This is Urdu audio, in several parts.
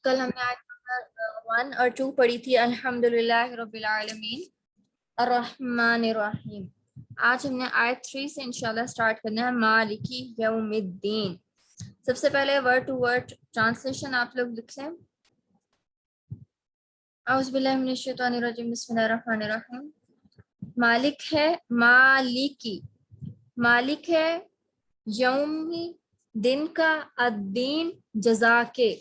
کل ہم نے آیت نمبر 1 اور 2 پڑھی تھی. الحمدللہ رب العالمین الرحمن الرحیم. آج ہم نے آیت 3 سے انشاءاللہ سٹارٹ کرنا ہے. مالکی یوم الدین. سب سے پہلے ورڈ ٹو ورڈ ٹرانسلیشن آپ لوگ لکھ لیں. اعوذ باللہ من الشیطان الرجیم. بسم اللہ الرحمن الرحیم. مالک ہے، مالکی، مالک ہے یومی دن کا، الدین جزا کے،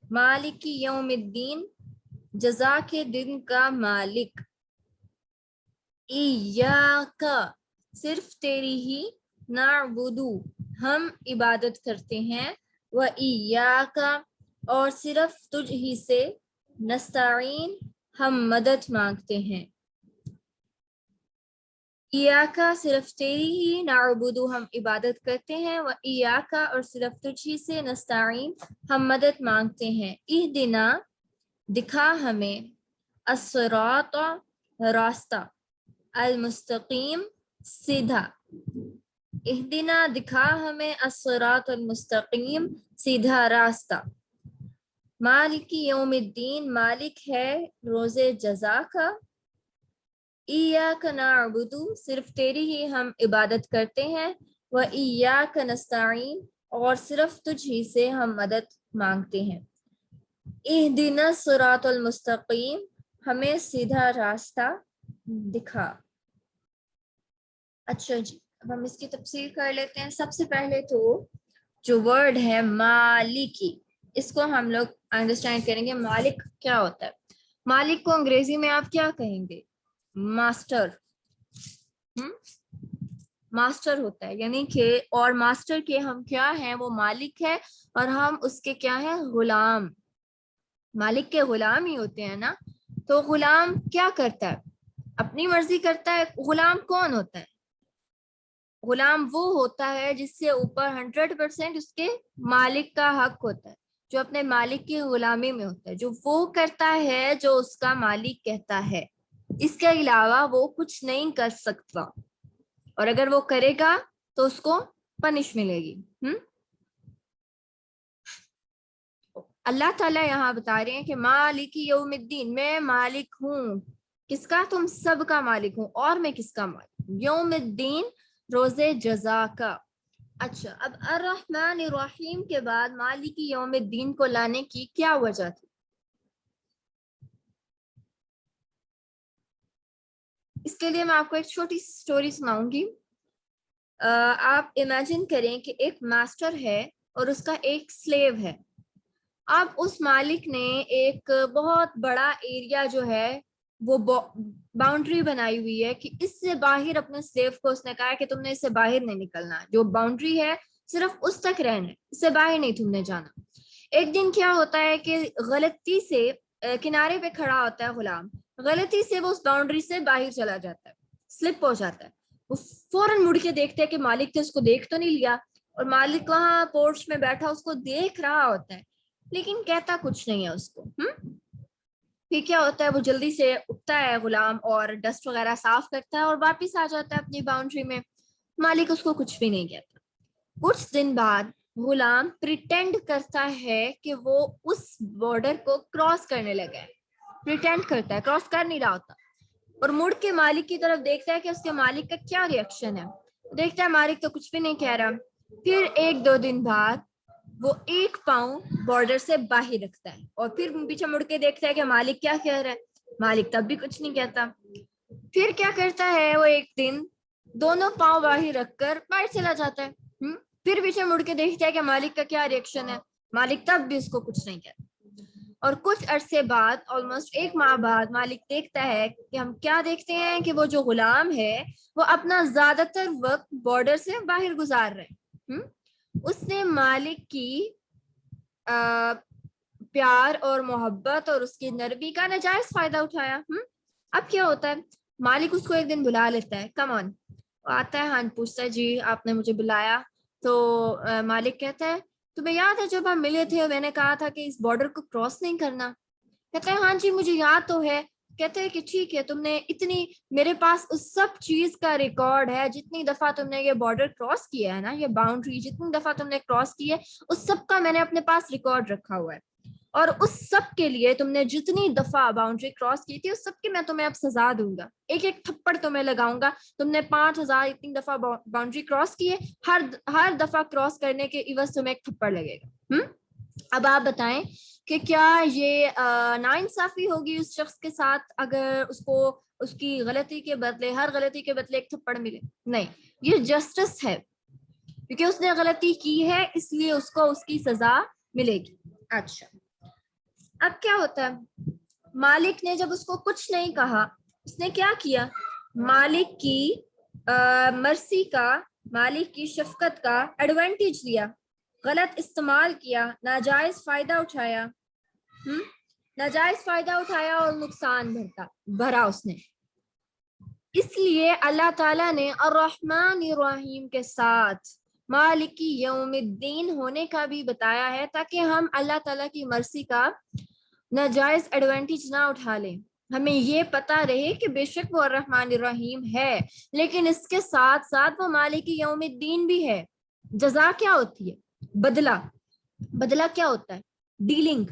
مالکی یوم الدین جزا کے دن کا مالک. ایاک صرف تیری ہی، نعبدو ہم عبادت کرتے ہیں، و ایاک اور صرف تجھ ہی سے، نستعین ہم مدد مانگتے ہیں. ایاکا صرف تیری ہی، نعبدو ہم عبادت کرتے ہیں، و ایاکا اور صرف تجھ ہی سے، نستعین ہم مدد مانگتے ہیں. اہدنا دکھا ہمیں، الصراط راستہ، المستقیم سیدھا. اہدنا دکھا ہمیں، الصراط المستقیم سیدھا راستہ. مالکی یوم الدین مالک ہے روز جزا کا. ایاک نعبدو صرف تیری ہی ہم عبادت کرتے ہیں، و ایاک نستعین اور صرف تجھ ہی سے ہم مدد مانگتے ہیں. اہدنا الصراط المستقیم ہمیں سیدھا راستہ دکھا. اچھا جی، اب ہم اس کی تفسیر کر لیتے ہیں. سب سے پہلے تو جو ورڈ ہے مالکی، اس کو ہم لوگ انڈرسٹینڈ کریں گے. مالک کیا ہوتا ہے؟ مالک کو انگریزی میں آپ کیا کہیں گے؟ ماسٹر. ماسٹر ہوتا ہے، یعنی کہ اور ماسٹر کے ہم کیا ہیں؟ وہ مالک ہے اور ہم اس کے کیا ہیں؟ غلام. مالک کے غلام ہی ہوتے ہیں نا. تو غلام کیا کرتا ہے؟ اپنی مرضی کرتا ہے. غلام کون ہوتا ہے؟ غلام وہ ہوتا ہے جس سے اوپر 100% اس کے مالک کا حق ہوتا ہے، جو اپنے مالک کی غلامی میں ہوتا ہے، جو وہ کرتا ہے جو اس کا مالک کہتا ہے. اس کے علاوہ وہ کچھ نہیں کر سکتا، اور اگر وہ کرے گا تو اس کو پنش ملے گی. اللہ تعالیٰ یہاں بتا رہے ہیں کہ مالکی یوم الدین، میں مالک ہوں. کس کا؟ تم سب کا مالک ہوں. اور میں کس کا مالک؟ یوم الدین روز جزا کا. اچھا، اب الرحمن الرحیم کے بعد مالکی یوم الدین کو لانے کی کیا وجہ تھی؟ اس کے لیے میں آپ کو ایک چھوٹی سی سٹوری سناؤں گی. آپ امیجن کریں کہ ایک ماسٹر ہے اور اس کا ایک سلیو ہے. اب اس مالک نے ایک بہت بڑا ایریا جو ہے وہ باؤنڈری بنائی ہوئی ہے کہ اس سے باہر اپنے سلیو کو اس نے کہا کہ تم نے اس سے باہر نہیں نکلنا، جو باؤنڈری ہے صرف اس تک رہنا ہے، اس سے باہر نہیں تم نے جانا. ایک دن کیا ہوتا ہے کہ غلطی سے کنارے پہ کھڑا ہوتا ہے غلام، غلطی سے وہ اس باؤنڈری سے باہر چلا جاتا ہے، سلپ ہو جاتا ہے. وہ فوراً مڑ کے دیکھتے ہیں کہ مالک نے اس کو دیکھ تو نہیں لیا، اور مالک وہاں پورچ میں بیٹھا اس کو دیکھ رہا ہوتا ہے لیکن کہتا کچھ نہیں ہے اس کو. پھر کیا ہوتا ہے؟ وہ جلدی سے اٹھتا ہے غلام اور ڈسٹ وغیرہ صاف کرتا ہے اور واپس آ جاتا ہے اپنی باؤنڈری میں. مالک اس کو کچھ بھی نہیں کہتا. کچھ دن بعد غلام پریٹینڈ کرتا ہے کہ وہ اس بارڈر کو کراس کرنے لگا ہے. پریٹینڈ کرتا ہے، کراس کر نہیں رہا ہوتا، اور مڑ کے مالک کی طرف دیکھتا ہے کہ اس کے مالک کا کیا ریئیکشن ہے. دیکھتا ہے مالک تو کچھ بھی نہیں کہہ رہا. پھر 1-2 دن بعد وہ ایک پاؤں بارڈر سے باہر رکھتا ہے اور پھر پیچھے مڑ کے دیکھتا ہے کہ مالک کیا کہہ رہا ہے. مالک تب بھی کچھ نہیں کہتا. پھر کیا کرتا ہے؟ وہ ایک دن دونوں پاؤں باہر رکھ کر باہر چلا جاتا ہے. پھر پیچھے مڑ کے دیکھتا ہے کہ مالک کا کیا ریئیکشن ہے. مالک تب بھی اس کو کچھ نہیں کہتا. اور کچھ عرصے بعد، آلموسٹ 1 ماہ بعد، مالک دیکھتا ہے کہ ہم کیا دیکھتے ہیں کہ وہ جو غلام ہے وہ اپنا زیادہ تر وقت بارڈر سے باہر گزار رہے. اس نے مالک کی پیار اور محبت اور اس کی نرمی کا ناجائز فائدہ اٹھایا. اب کیا ہوتا ہے؟ مالک اس کو ایک دن بلا لیتا ہے. کم آن، آتا ہے، ہاں پوچھتا ہے جی آپ نے مجھے بلایا. تو مالک کہتا ہے تمہیں یاد ہے جب ہم ملے تھے میں نے کہا تھا کہ اس بارڈر کو کراس نہیں کرنا؟ کہتا ہے ہاں جی مجھے یاد تو ہے. کہتے ہیں کہ ٹھیک ہے، تم نے اتنی، میرے پاس اس سب چیز کا ریکارڈ ہے، جتنی دفعہ تم نے یہ بارڈر کراس کیا ہے نا، یہ باؤنڈری جتنی دفعہ تم نے کراس کی ہے، اس سب کا میں نے اپنے پاس ریکارڈ رکھا ہوا ہے. اور اس سب کے لیے تم نے جتنی دفعہ باؤنڈری کراس کی تھی اس سب کی میں تمہیں اب سزا دوں گا, ایک ایک تھپڑ تمہیں لگاؤں گا. تم نے 5000 اتنی دفعہ باؤنڈری کراس کی ہے, ہر دفعہ کراس کرنے کے عوض تمہیں ایک تھپڑ لگے گا. اب آپ بتائیں کہ کیا یہ ناانصافی ہوگی اس شخص کے ساتھ اگر اس کو اس کی غلطی کے بدلے, ہر غلطی کے بدلے ایک تھپڑ ملے؟ نہیں, یہ جسٹس ہے, کیونکہ اس نے غلطی کی ہے اس لیے اس کو اس کی سزا ملے گی. اچھا, اب کیا ہوتا ہے, مالک نے جب اس کو کچھ نہیں کہا, اس نے کیا کیا, مالک کی مرسی کا, مالک کی شفقت کا ایڈوانٹیج لیا, غلط استعمال کیا, ناجائز فائدہ اٹھایا, ناجائز فائدہ اٹھایا اور نقصان بھرا اس نے. اس لیے اللہ تعالیٰ نے الرحمن الرحیم کے ساتھ مالک یوم الدین ہونے کا بھی بتایا ہے, تاکہ ہم اللہ تعالیٰ کی مرضی کا ناجائز ایڈوانٹیج نہ اٹھا لیں. ہمیں یہ پتا رہے کہ بے شک وہ الرحمن الرحیم ہے, لیکن اس کے ساتھ ساتھ وہ مالک یوم الدین بھی ہے. جزا کیا ہوتی ہے؟ بدلہ. بدلہ کیا ہوتا ہے؟ ڈیلنگ.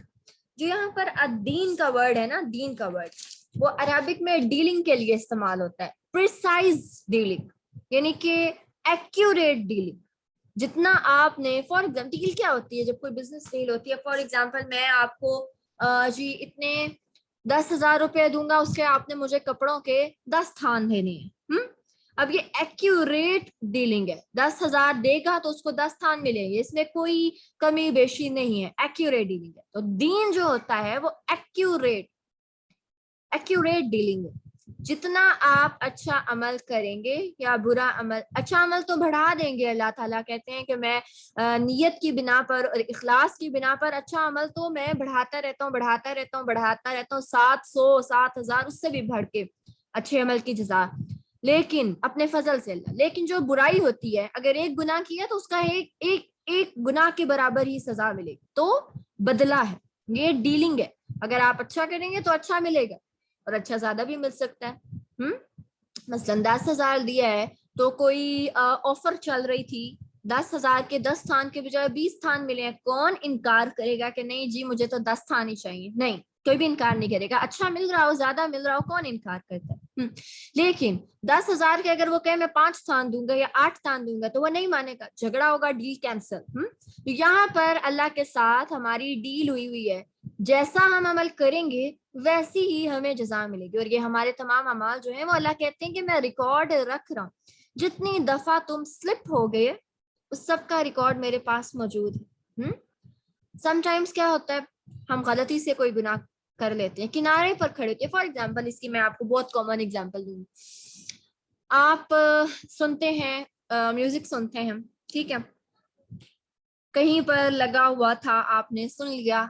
جو یہاں پر الدین کا ورڈ ہے نا, دین کا ورڈ, وہ عربک میں ڈیلنگ کے لیے استعمال ہوتا ہے. پریسائز ڈیلنگ, یعنی کہ ایکیوریٹ ڈیلنگ. جتنا آپ نے, فار ایگزامپل ڈیل کیا ہوتی ہے جب کوئی بزنس ڈیل ہوتی ہے, فار ایگزامپل میں آپ کو جی اتنے 10,000 روپے دوں گا, اس کے آپ نے مجھے کپڑوں کے 10 تھان دینے ہیں. اب یہ ایکیوریٹ ڈیلنگ ہے, 10,000 دے گا تو اس کو 10 تھان ملیں گے, اس میں کوئی کمی بیشی نہیں ہے, ایکیوریٹ ڈیلنگ ہے. تو دین جو ہوتا ہے وہ ایکیوریٹ ڈیلنگ ہے. جتنا آپ اچھا عمل کریں گے یا برا عمل, اچھا عمل تو بڑھا دیں گے, اللہ تعالیٰ کہتے ہیں کہ میں نیت کی بنا پر اور اخلاص کی بنا پر اچھا عمل تو میں بڑھاتا رہتا ہوں 700 7,000 اس سے بھی بڑھ کے اچھے عمل کی جزا, لیکن اپنے فضل سے اللہ. لیکن جو برائی ہوتی ہے, اگر ایک گناہ کیا تو اس کا ایک گناہ کے برابر ہی سزا ملے گی, تو بدلہ ہے, یہ ڈیلنگ ہے. اگر آپ اچھا کریں گے تو اچھا ملے گا, اور اچھا زیادہ بھی مل سکتا ہے. مثلاً 10,000 دیا ہے تو کوئی آفر چل رہی تھی, 10,000 کے 10 تھان کے بجائے 20 تھان ملے ہیں, کون انکار کرے گا کہ نہیں جی مجھے تو 10 تھان ہی چاہیے؟ نہیں, کوئی بھی انکار نہیں کرے گا. اچھا مل رہا ہو, زیادہ مل رہا ہو, کون انکار کرتا ہے؟ لیکن 10,000 کے اگر وہ کہے میں 5 تھان دوں گا یا 8 تھان دوں گا تو وہ نہیں مانے گا, جھگڑا ہوگا, ڈیل کینسل. یہاں پر اللہ کے ساتھ ہماری ڈیل ہوئی ہے, جیسا ہم عمل کریں گے ویسی ہی ہمیں جزا ملے گی. اور یہ ہمارے تمام اعمال جو ہیں وہ اللہ کہتے ہیں کہ میں ریکارڈ رکھ رہا ہوں, جتنی دفعہ تم سلپ ہو گئے اس سب کا ریکارڈ میرے پاس موجود ہے. سم ٹائمز کیا ہوتا ہے, ہم غلطی سے کوئی گناہ کر لیتے ہیں, کنارے پر کھڑے ہوتے ہیں. فار ایگزامپل, اس کی میں آپ کو بہت کامن ایگزامپل دوں گی. آپ سنتے ہیں, میوزک سنتے ہیں, ٹھیک ہے, کہیں پر لگا ہوا تھا, آپ نے سن لیا,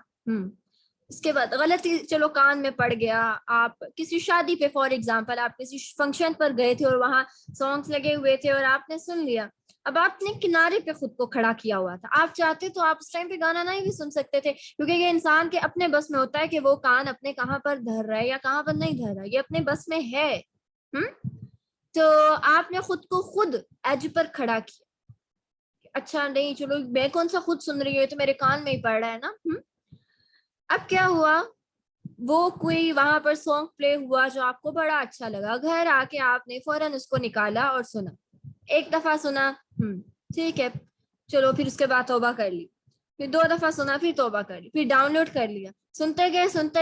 اس کے بعد غلطی چلو کان میں پڑ گیا, آپ کسی شادی پہ فار ایگزامپل آپ کسی فنکشن پر گئے تھے اور وہاں سانگس لگے ہوئے تھے اور آپ نے سن لیا. اب آپ نے کنارے پہ خود کو کھڑا کیا ہوا تھا, آپ چاہتے تو آپ اس ٹائم پہ گانا نہیں بھی سن سکتے تھے, کیونکہ یہ انسان کے اپنے بس میں ہوتا ہے کہ وہ کان اپنے کہاں پر دھر رہا ہے یا کہاں پر نہیں دھر رہا, یہ اپنے بس میں ہے. تو آپ نے خود کو خود ایج پر کھڑا کیا, اچھا نہیں چلو میں کون سا خود سن رہی ہوں, تو میرے کان میں ہی پڑ رہا ہے نا. اب کیا ہوا, وہ کوئی وہاں پر سانگ پلے ہوا جو آپ کو بڑا اچھا لگا, گھر آ کے آپ نے فوراً اس کو نکالا اور سنا, ایک دفعہ سنا, ٹھیک ہے, چلو پھر اس کے بعد توبہ کر لی, پھر 2 دفعہ سنا, پھر توبہ کر لی, پھر ڈاؤن لوڈ کر لیا, سنتے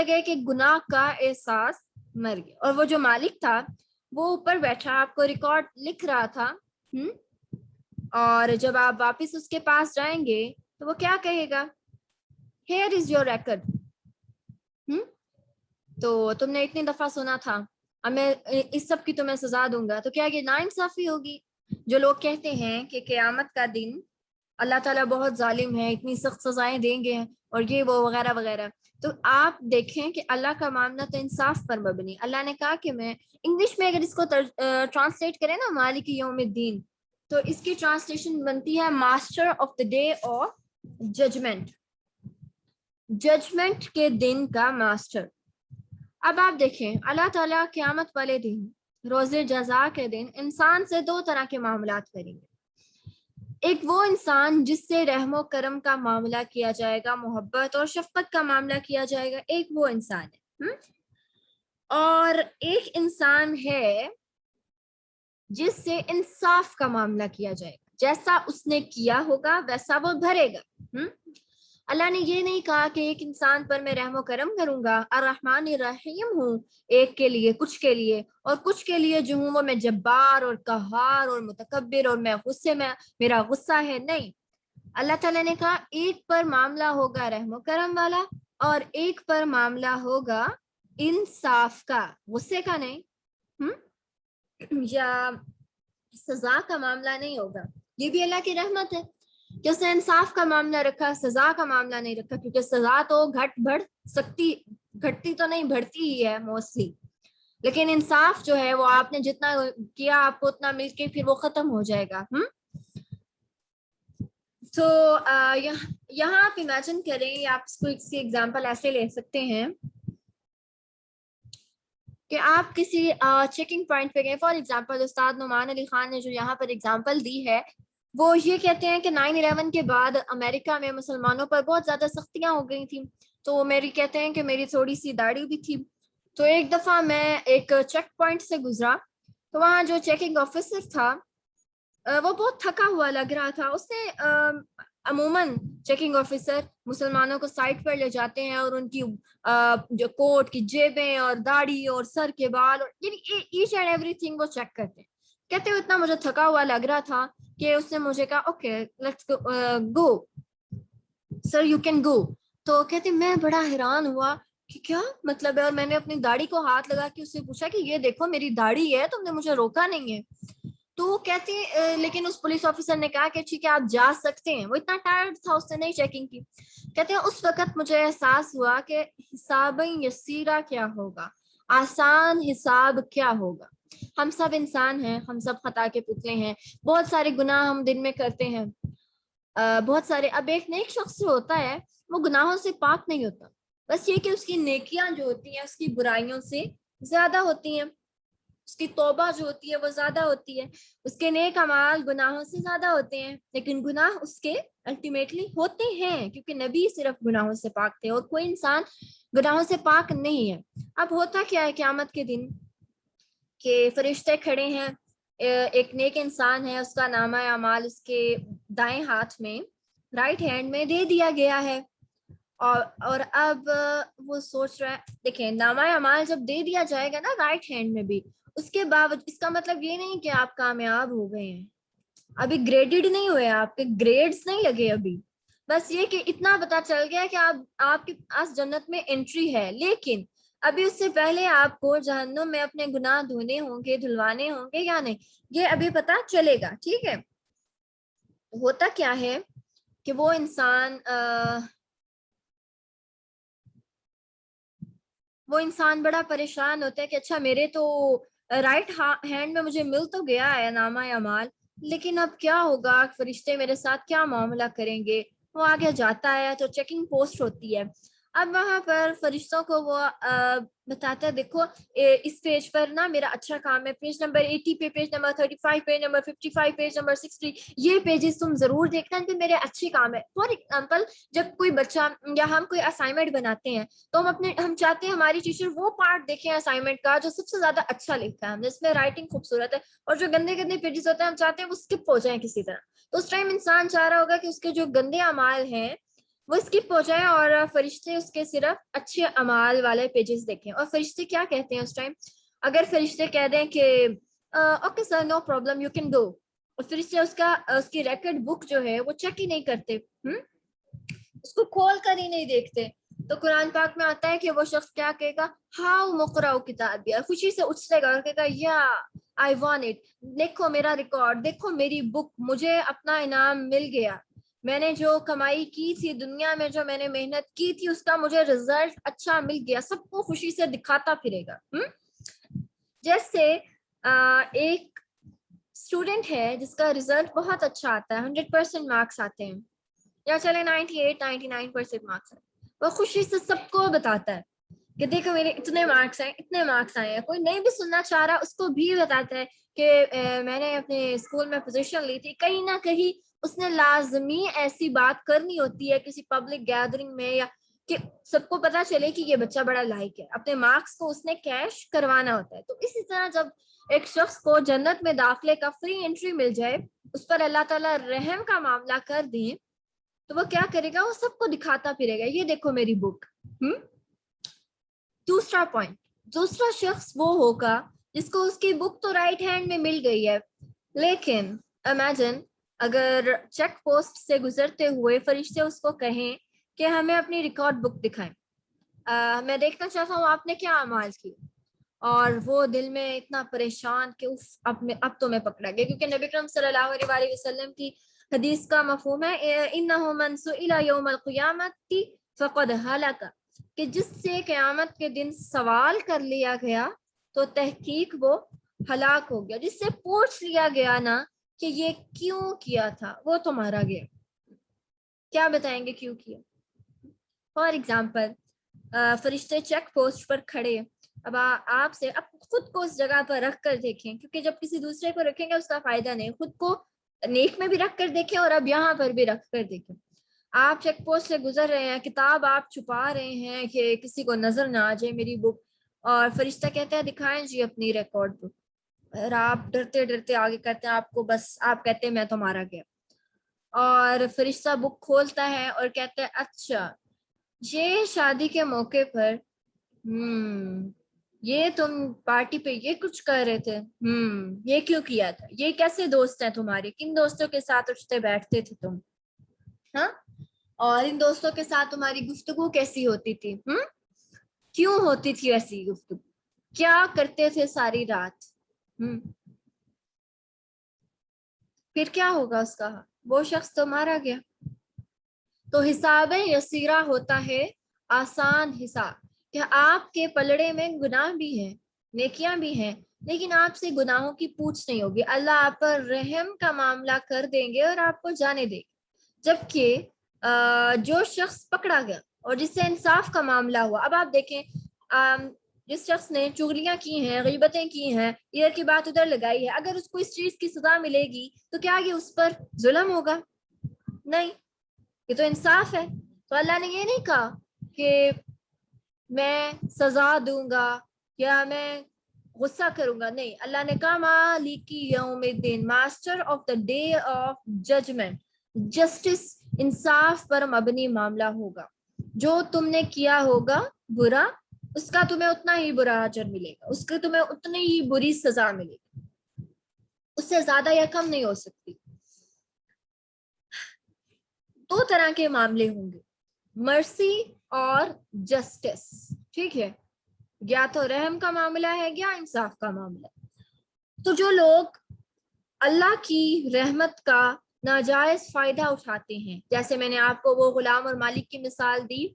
گئے کہ گناہ کا احساس مر گیا. اور وہ جو مالک تھا وہ اوپر بیٹھا آپ کو ریکارڈ لکھ رہا تھا, اور جب آپ واپس اس کے پاس جائیں گے تو وہ کیا کہے گا, Here is your record. تو تم نے اتنی دفعہ سنا تھا, اب میں اس سب کی تمہیں سزا دوں گا. تو کیا یہ ناانصافی ہوگی؟ جو لوگ کہتے ہیں کہ قیامت کا دن اللہ تعالیٰ بہت ظالم ہے, اتنی سخت سزائیں دیں گے اور یہ وہ وغیرہ وغیرہ, تو آپ دیکھیں کہ اللہ کا معاملہ تو انصاف پر مبنی. اللہ نے کہا کہ میں انگلش میں اگر اس کو ٹرانسلیٹ کریں نا, مالک یوم الدین, تو اس کی ٹرانسلیشن بنتی ہے master of the day of judgment, judgment کے دن کا ماسٹر. اب آپ دیکھیں اللہ تعالیٰ قیامت والے دن, روز جزا کے دن, انسان سے 2 طرح کے معاملات کریں گے. ایک وہ انسان جس سے رحم و کرم کا معاملہ کیا جائے گا, محبت اور شفقت کا معاملہ کیا جائے گا, ایک وہ انسان ہے. اور ایک انسان ہے جس سے انصاف کا معاملہ کیا جائے گا, جیسا اس نے کیا ہوگا ویسا وہ بھرے گا. اللہ نے یہ نہیں کہا کہ ایک انسان پر میں رحم و کرم کروں گا, الرحمن الرحیم ہوں, ایک کے لیے کچھ کے لیے, اور کچھ کے لیے جو ہوں وہ میں جبار اور قہار اور متکبر اور میں غصے میں میرا غصہ ہے. نہیں, اللہ تعالیٰ نے کہا ایک پر معاملہ ہوگا رحم و کرم والا اور ایک پر معاملہ ہوگا انصاف کا, غصے کا نہیں یا سزا کا معاملہ نہیں ہوگا. یہ بھی اللہ کی رحمت ہے کہ اس نے انصاف کا معاملہ رکھا, سزا کا معاملہ نہیں رکھا, کیونکہ سزا تو بڑھ سکتی, گھٹتی تو نہیں بڑھتی ہی ہے موسٹلی, لیکن انصاف جو ہے وہ آپ نے جتنا کیا آپ کو اتنا مل کے پھر وہ ختم ہو جائے گا. تو یہاں آپ امیجن کریں, یا آپ اس کو ایگزامپل ایسے لے سکتے ہیں کہ آپ کسی چیکنگ پوائنٹ پہ گئے. فار ایگزامپل استاد نعمان علی خان نے جو یہاں پر ایگزامپل دی ہے وہ یہ کہتے ہیں کہ 9/11 کے بعد امریکہ میں مسلمانوں پر بہت زیادہ سختیاں ہو گئی تھیں, تو وہ کہتے ہیں کہ میری تھوڑی سی داڑھی بھی تھی. تو ایک دفعہ میں ایک چیک پوائنٹ سے گزرا, تو وہاں جو چیکنگ آفیسر تھا وہ بہت تھکا ہوا لگ رہا تھا. اس نے عموماً چیکنگ آفیسر مسلمانوں کو سائٹ پر لے جاتے ہیں اور ان کی جو کوٹ کی جیبیں اور داڑھی اور سر کے بال اور یعنی ایچ اینڈ ایوری تھنگ وہ چیک کرتے ہیں. کہتے ہیں اتنا مجھے تھکا ہوا لگ رہا تھا کہ اس نے مجھے کہا okay let's go sir you can go. تو کہتے میں بڑا حیران ہوا کہ کیا مطلب ہے, اور میں نے اپنی داڑھی کو ہاتھ لگا کے اس سے پوچھا کہ یہ دیکھو میری داڑھی ہے, تم نے مجھے روکا نہیں ہے. تو وہ کہتے لیکن اس پولیس آفیسر نے کہا کہ ٹھیک ہے آپ جا سکتے ہیں. وہ اتنا ٹائرڈ تھا, اس نے نہیں چیکنگ کی. کہتے ہیں اس وقت مجھے احساس ہوا کہ حساب یسیرہ کیا ہوگا, آسان حساب کیا ہوگا. ہم سب انسان ہیں, ہم سب خطا کے پتلے ہیں, بہت سارے گناہ ہم دن میں کرتے ہیں, بہت سارے. اب ایک نیک شخص جو ہوتا ہے وہ گناہوں سے پاک نہیں ہوتا, بس یہ کہ اس کی نیکیاں جو ہوتی ہیں اس کی برائیوں سے زیادہ ہوتی ہیں, اس کی توبہ جو ہوتی ہے وہ زیادہ ہوتی ہے, اس کے نیک اعمال گناہوں سے زیادہ ہوتے ہیں. لیکن گناہ اس کے الٹیمیٹلی ہوتے ہیں کیونکہ نبی صرف گناہوں سے پاک تھے اور کوئی انسان گناہوں سے پاک نہیں ہے. اب ہوتا کیا ہے قیامت کے دن کہ فرشتے کھڑے ہیں, ایک نیک انسان ہے, اس کا نامہ اعمال اس کے دائیں ہاتھ میں رائٹ ہینڈ میں دے دیا گیا ہے, اور اب وہ سوچ رہا ہے. دیکھیں نامہ اعمال جب دے دیا جائے گا نا رائٹ ہینڈ میں بھی, اس کے باوجود اس کا مطلب یہ نہیں کہ آپ کامیاب ہو گئے ہیں, ابھی گریڈڈ نہیں ہوئے, آپ کے گریڈز نہیں لگے ابھی, بس یہ کہ اتنا پتا چل گیا کہ آپ کے پاس جنت میں انٹری ہے. لیکن ابھی اس سے پہلے آپ کو جہنم میں اپنے گناہ دھونے ہوں گے, دھلوانے ہوں گے یا نہیں, یہ ابھی پتا چلے گا. ٹھیک ہے, ہوتا کیا ہے کہ وہ انسان بڑا پریشان ہوتا ہے کہ اچھا میرے تو رائٹ ہینڈ میں مجھے مل تو گیا ہے نامہ اعمال, لیکن اب کیا ہوگا, فرشتے میرے ساتھ کیا معاملہ کریں گے. وہ آگے جاتا ہے تو چیکنگ پوسٹ ہوتی ہے. اب وہاں پر فرشتوں کو وہ بتاتا ہے دیکھو اس پیج پر نا میرا اچھا کام ہے, پیج نمبر 80 پہ, page number 35, page number 55, page number 60, یہ پیجز تم ضرور دیکھنا کہ میرے اچھے کام ہے. فار ایگزامپل جب کوئی بچہ یا ہم کوئی اسائنمنٹ بناتے ہیں تو ہم چاہتے ہیں ہماری ٹیچر وہ پارٹ دیکھیں اسائنمنٹ کا جو سب سے زیادہ اچھا لکھتا ہے, ہم جس میں رائٹنگ خوبصورت ہے, اور جو گندے گندے پیجز ہوتے ہیں ہم چاہتے ہیں وہ اسکپ ہو جائیں کسی طرح. تو اس ٹائم انسان چاہ رہا ہوگا کہ اس کے جو گندے اعمال ہیں وہ اسکپ ہو جائے اور فرشتے اس کے صرف اچھے اعمال والے پیجز دیکھیں. اور فرشتے کیا کہتے ہیں اس ٹائم, اگر فرشتے کہہ دیں کہ okay sir no problem you can go, اور فرشتے اس کی ریکارڈ بک جو ہے وہ چیک ہی نہیں کرتے, اس کو کھول کر ہی نہیں دیکھتے, تو قرآن پاک میں آتا ہے کہ وہ شخص کیا کہے گا, ہاؤ مقرؤ کتابی, خوشی سے اچھلے گا اور کہے گا یا آئی وانٹ اٹ, دیکھو میرا ریکارڈ, دیکھو میری بک, مجھے اپنا انعام مل گیا, میں نے جو کمائی کی تھی دنیا میں, جو میں نے محنت کی تھی اس کا مجھے رزلٹ اچھا مل گیا. سب کو خوشی سے دکھاتا پھرے گا. جیسے ایک اسٹوڈنٹ ہے جس کا رزلٹ بہت اچھا آتا ہے, 100% مارکس آتے ہیں, یا چلے 98-99% مارکس آئے, وہ خوشی سے سب کو بتاتا ہے کہ دیکھو میرے اتنے مارکس آئے, اتنے مارکس آئے ہیں. کوئی نہیں بھی سننا چاہ رہا اس کو بھی بتاتا ہے کہ میں نے اپنے اسکول میں پوزیشن لی تھی. کہیں نہ کہیں اس نے لازمی ایسی بات کرنی ہوتی ہے کسی پبلک گیدرنگ میں، یا کہ سب کو پتا چلے کہ یہ بچہ بڑا لائق ہے، اپنے مارکس کو اس نے کیش کروانا ہوتا ہے. تو اسی طرح جب ایک شخص کو جنت میں داخلے کا فری انٹری مل جائے، اس پر اللہ تعالیٰ رحم کا معاملہ کر دیں، تو وہ کیا کرے گا؟ وہ سب کو دکھاتا پھرے گا، یہ دیکھو میری بک. دوسرا پوائنٹ، دوسرا شخص وہ ہوگا جس کو اس کی بک تو رائٹ ہینڈ میں مل گئی ہے، لیکن امیجن اگر چیک پوسٹ سے گزرتے ہوئے فرشتے اس کو کہیں کہ ہمیں اپنی ریکارڈ بک دکھائیں، میں دیکھنا چاہتا ہوں آپ نے کیا اعمال کی، اور وہ دل میں اتنا پریشان کہ اب تو میں پکڑا گیا، کیونکہ نبی کریم صلی اللہ علیہ وسلم کی حدیث کا مفہوم ہے انہ من سئل یوم القیامت فقد ہلک، کہ جس سے قیامت کے دن سوال کر لیا گیا تو تحقیق وہ ہلاک ہو گیا. جس سے پوچھ لیا گیا نا کہ یہ کیوں کیا تھا، وہ تو مارا گیا. کیا بتائیں گے کیوں کیا؟ فار ایگزامپل فرشتے چیک پوسٹ پر کھڑے، اب آپ سے اب خود کو اس جگہ پر رکھ کر دیکھیں، کیونکہ جب کسی دوسرے کو رکھیں گے اس کا فائدہ نہیں، خود کو نیک میں بھی رکھ کر دیکھیں اور اب یہاں پر بھی رکھ کر دیکھیں. آپ چیک پوسٹ سے گزر رہے ہیں، کتاب آپ چھپا رہے ہیں کہ کسی کو نظر نہ آ جائے میری بک، اور فرشتہ کہتا ہے دکھائیں جی اپنی ریکارڈ بک، اور آپ ڈرتے ڈرتے آگے کرتے ہیں، آپ کو بس آپ کہتے ہیں میں تو مارا گیا، اور فرشتہ بک کھولتا ہے اور کہتا ہے اچھا یہ شادی کے موقع پر یہ تم پارٹی پہ یہ کچھ کر رہے تھے، یہ کیوں کیا تھا، یہ کیسے دوست ہیں تمہارے، کن دوستوں کے ساتھ اٹھتے بیٹھتے تھے تم، ہاں، اور ان دوستوں کے ساتھ تمہاری گفتگو کیسی ہوتی تھی، کیوں ہوتی تھی ایسی گفتگو، کیا کرتے تھے ساری رات. پھر کیا ہوگا اس کا؟ وہ شخص تو مارا گیا. تو حساب یسیرہ ہوتا ہے آسان حساب، کہ آپ کے پلڑے میں گناہ بھی ہیں، نیکیاں بھی ہیں، لیکن آپ سے گناہوں کی پوچھ نہیں ہوگی، اللہ آپ پر رحم کا معاملہ کر دیں گے اور آپ کو جانے دیں گے. جبکہ جو شخص پکڑا گیا اور جس سے انصاف کا معاملہ ہوا، اب آپ دیکھیں جس شخص نے چغلیاں کی ہیں، غیبتیں کی ہیں، ادھر کی بات ادھر لگائی ہے، اگر اس کو اس چیز کی سزا ملے گی تو کیا یہ اس پر ظلم ہوگا؟ نہیں، یہ تو انصاف ہے. تو اللہ نے یہ نہیں کہا کہ میں سزا دوں گا یا میں غصہ کروں گا، نہیں، اللہ نے کہا مالکی یوم الدین، master of the day of judgment, justice, انصاف پر مبنی معاملہ ہوگا. جو تم نے کیا ہوگا برا، اس کا تمہیں اتنا ہی برا اجر ملے گا، اس کے تمہیں اتنی ہی بری سزا ملے گی، اس سے زیادہ یا کم نہیں ہو سکتی. دو طرح کے معاملے ہوں گے، مرسی اور جسٹس، ٹھیک ہے، یا تو رحم کا معاملہ ہے یا انصاف کا معاملہ. تو جو لوگ اللہ کی رحمت کا ناجائز فائدہ اٹھاتے ہیں، جیسے میں نے آپ کو وہ غلام اور مالک کی مثال دی،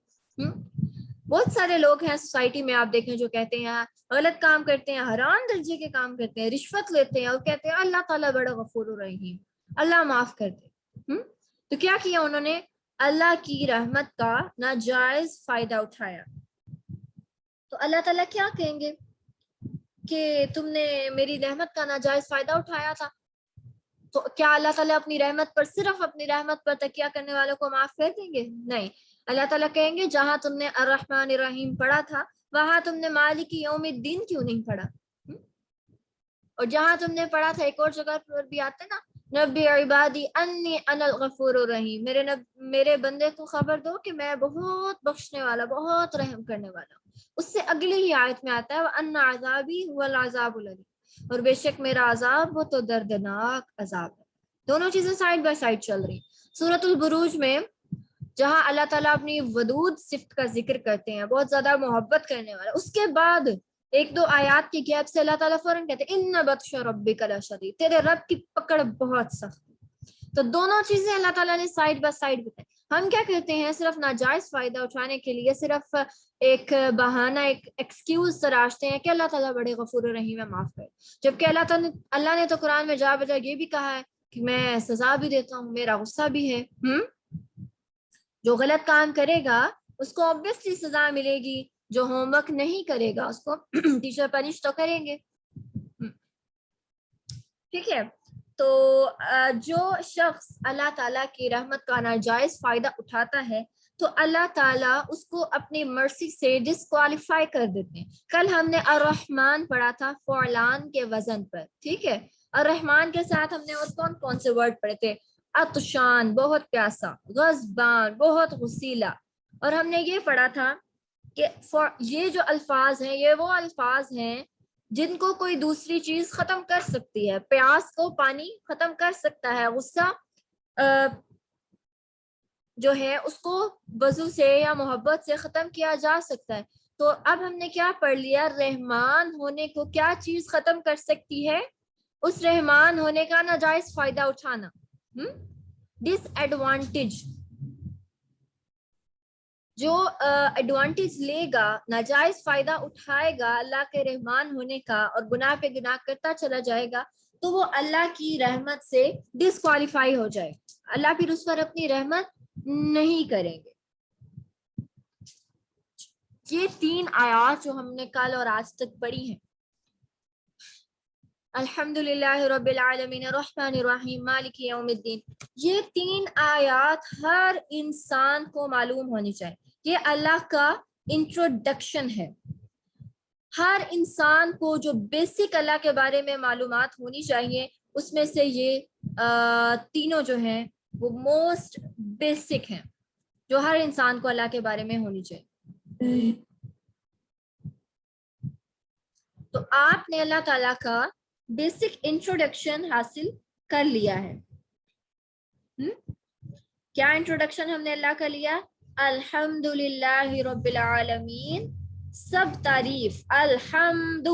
بہت سارے لوگ ہیں سوسائٹی میں آپ دیکھیں جو کہتے ہیں غلط کام کرتے ہیں، حرام درجے کے کام کرتے ہیں، رشوت لیتے ہیں، اور کہتے ہیں اللہ تعالیٰ بڑا غفور الرحیم، اللہ معاف کر دے. تو کیا کیا انہوں نے؟ اللہ کی رحمت کا ناجائز فائدہ اٹھایا. تو اللہ تعالیٰ کیا کہیں گے کہ تم نے میری رحمت کا ناجائز فائدہ اٹھایا تھا. تو کیا اللہ تعالیٰ اپنی رحمت پر، صرف اپنی رحمت پر تکیہ کرنے والوں کو معاف کر دیں گے؟ نہیں، اللہ تعالیٰ کہیں گے جہاں تم نے الرحمن الرحیم پڑھا تھا وہاں تم نے مالک یوم الدین کیوں نہیں پڑھا؟ اور جہاں تم نے پڑھا تھا، ایک اور جگہ پر بھی آتے نا، نبی عبادی انی انا الغفور الرحیم، میرے بندے کو خبر دو کہ میں بہت بخشنے والا، بہت رحم کرنے والا ہوں. اس سے اگلی ہی آیت میں آتا ہے وَأَنَّ عَذَابِي هُوَ الْعَذَابُ الْأَلِيمُ، اور بے شک میرا عذاب وہ تو دردناک عذاب ہے. دونوں چیزیں سائیڈ بائی سائیڈ چل رہی. سورۃ البروج میں جہاں اللہ تعالیٰ اپنی ودود صفت کا ذکر کرتے ہیں، بہت زیادہ محبت کرنے والا، اس کے بعد ایک دو آیات کی گیپ سے اللہ تعالیٰ فوراً کہتے ہیں اِنَّ بَطْشَ رَبِّكَ لَشَدِيدٌ، تیرے رب کی پکڑ بہت سخت ہے. تو دونوں چیزیں اللہ تعالیٰ نے سائیڈ بائی سائیڈ بتائی. ہم کیا کرتے ہیں؟ صرف ناجائز فائدہ اٹھانے کے لیے صرف ایک بہانہ، ایک ایکسکیوز تراشتے ہیں کہ اللہ تعالیٰ بڑے غفور الرحیم ہے، معاف کرے. جبکہ اللہ نے تو قرآن میں جا بجا یہ بھی کہا ہے کہ میں سزا بھی دیتا ہوں، میرا غصہ بھی ہے. جو غلط کام کرے گا اس کو obviously سزا ملے گی، جو ہوم ورک نہیں کرے گا اس کو ٹیچر پنش تو کریں گے. ٹھیک ہے، تو جو شخص اللہ تعالیٰ کی رحمت کا ناجائز فائدہ اٹھاتا ہے تو اللہ تعالیٰ اس کو اپنی مرضی سے ڈسکوالیفائی کر دیتے ہیں. کل ہم نے الرحمن پڑھا تھا فعلان کے وزن پر, ٹھیک ہے. الرحمن کے ساتھ ہم نے اور کون کون سے ورڈ پڑھے تھے؟ عطشان بہت پیاسا, غضبان بہت غصیلا. اور ہم نے یہ پڑھا تھا کہ یہ جو الفاظ ہیں یہ وہ الفاظ ہیں جن کو کوئی دوسری چیز ختم کر سکتی ہے. پیاس کو پانی ختم کر سکتا ہے, غصہ جو ہے اس کو وضو سے یا محبت سے ختم کیا جا سکتا ہے. تو اب ہم نے کیا پڑھ لیا؟ رحمان ہونے کو کیا چیز ختم کر سکتی ہے؟ اس رحمان ہونے کا ناجائز فائدہ اٹھانا. ڈس ایڈوانٹیج, جو ایڈوانٹیج لے گا, ناجائز فائدہ اٹھائے گا اللہ کے رحمان ہونے کا اور گناہ پہ گناہ کرتا چلا جائے گا, تو وہ اللہ کی رحمت سے ڈسکوالیفائی ہو جائے. اللہ پھر اس پر اپنی رحمت نہیں کریں گے. یہ 3 آیات جو ہم نے کل اور آج تک پڑھی ہیں, الحمدللہ رب العالمین الرحمن الرحیم مالک یوم الدین, یہ 3 آیات ہر انسان کو معلوم ہونی چاہیے. یہ اللہ کا انٹروڈکشن ہے. ہر انسان کو جو بیسک اللہ کے بارے میں معلومات ہونی چاہیے, اس میں سے یہ تینوں جو ہیں وہ موسٹ بیسک ہیں جو ہر انسان کو اللہ کے بارے میں ہونی چاہیے. تو آپ نے اللہ تعالیٰ کا بیسک انٹروڈکشن حاصل کر لیا ہے. کیا انٹروڈکشن ہم نے اللہ کا لیا؟ الحمدللہ رب العالمین, سب تعریف. الحمد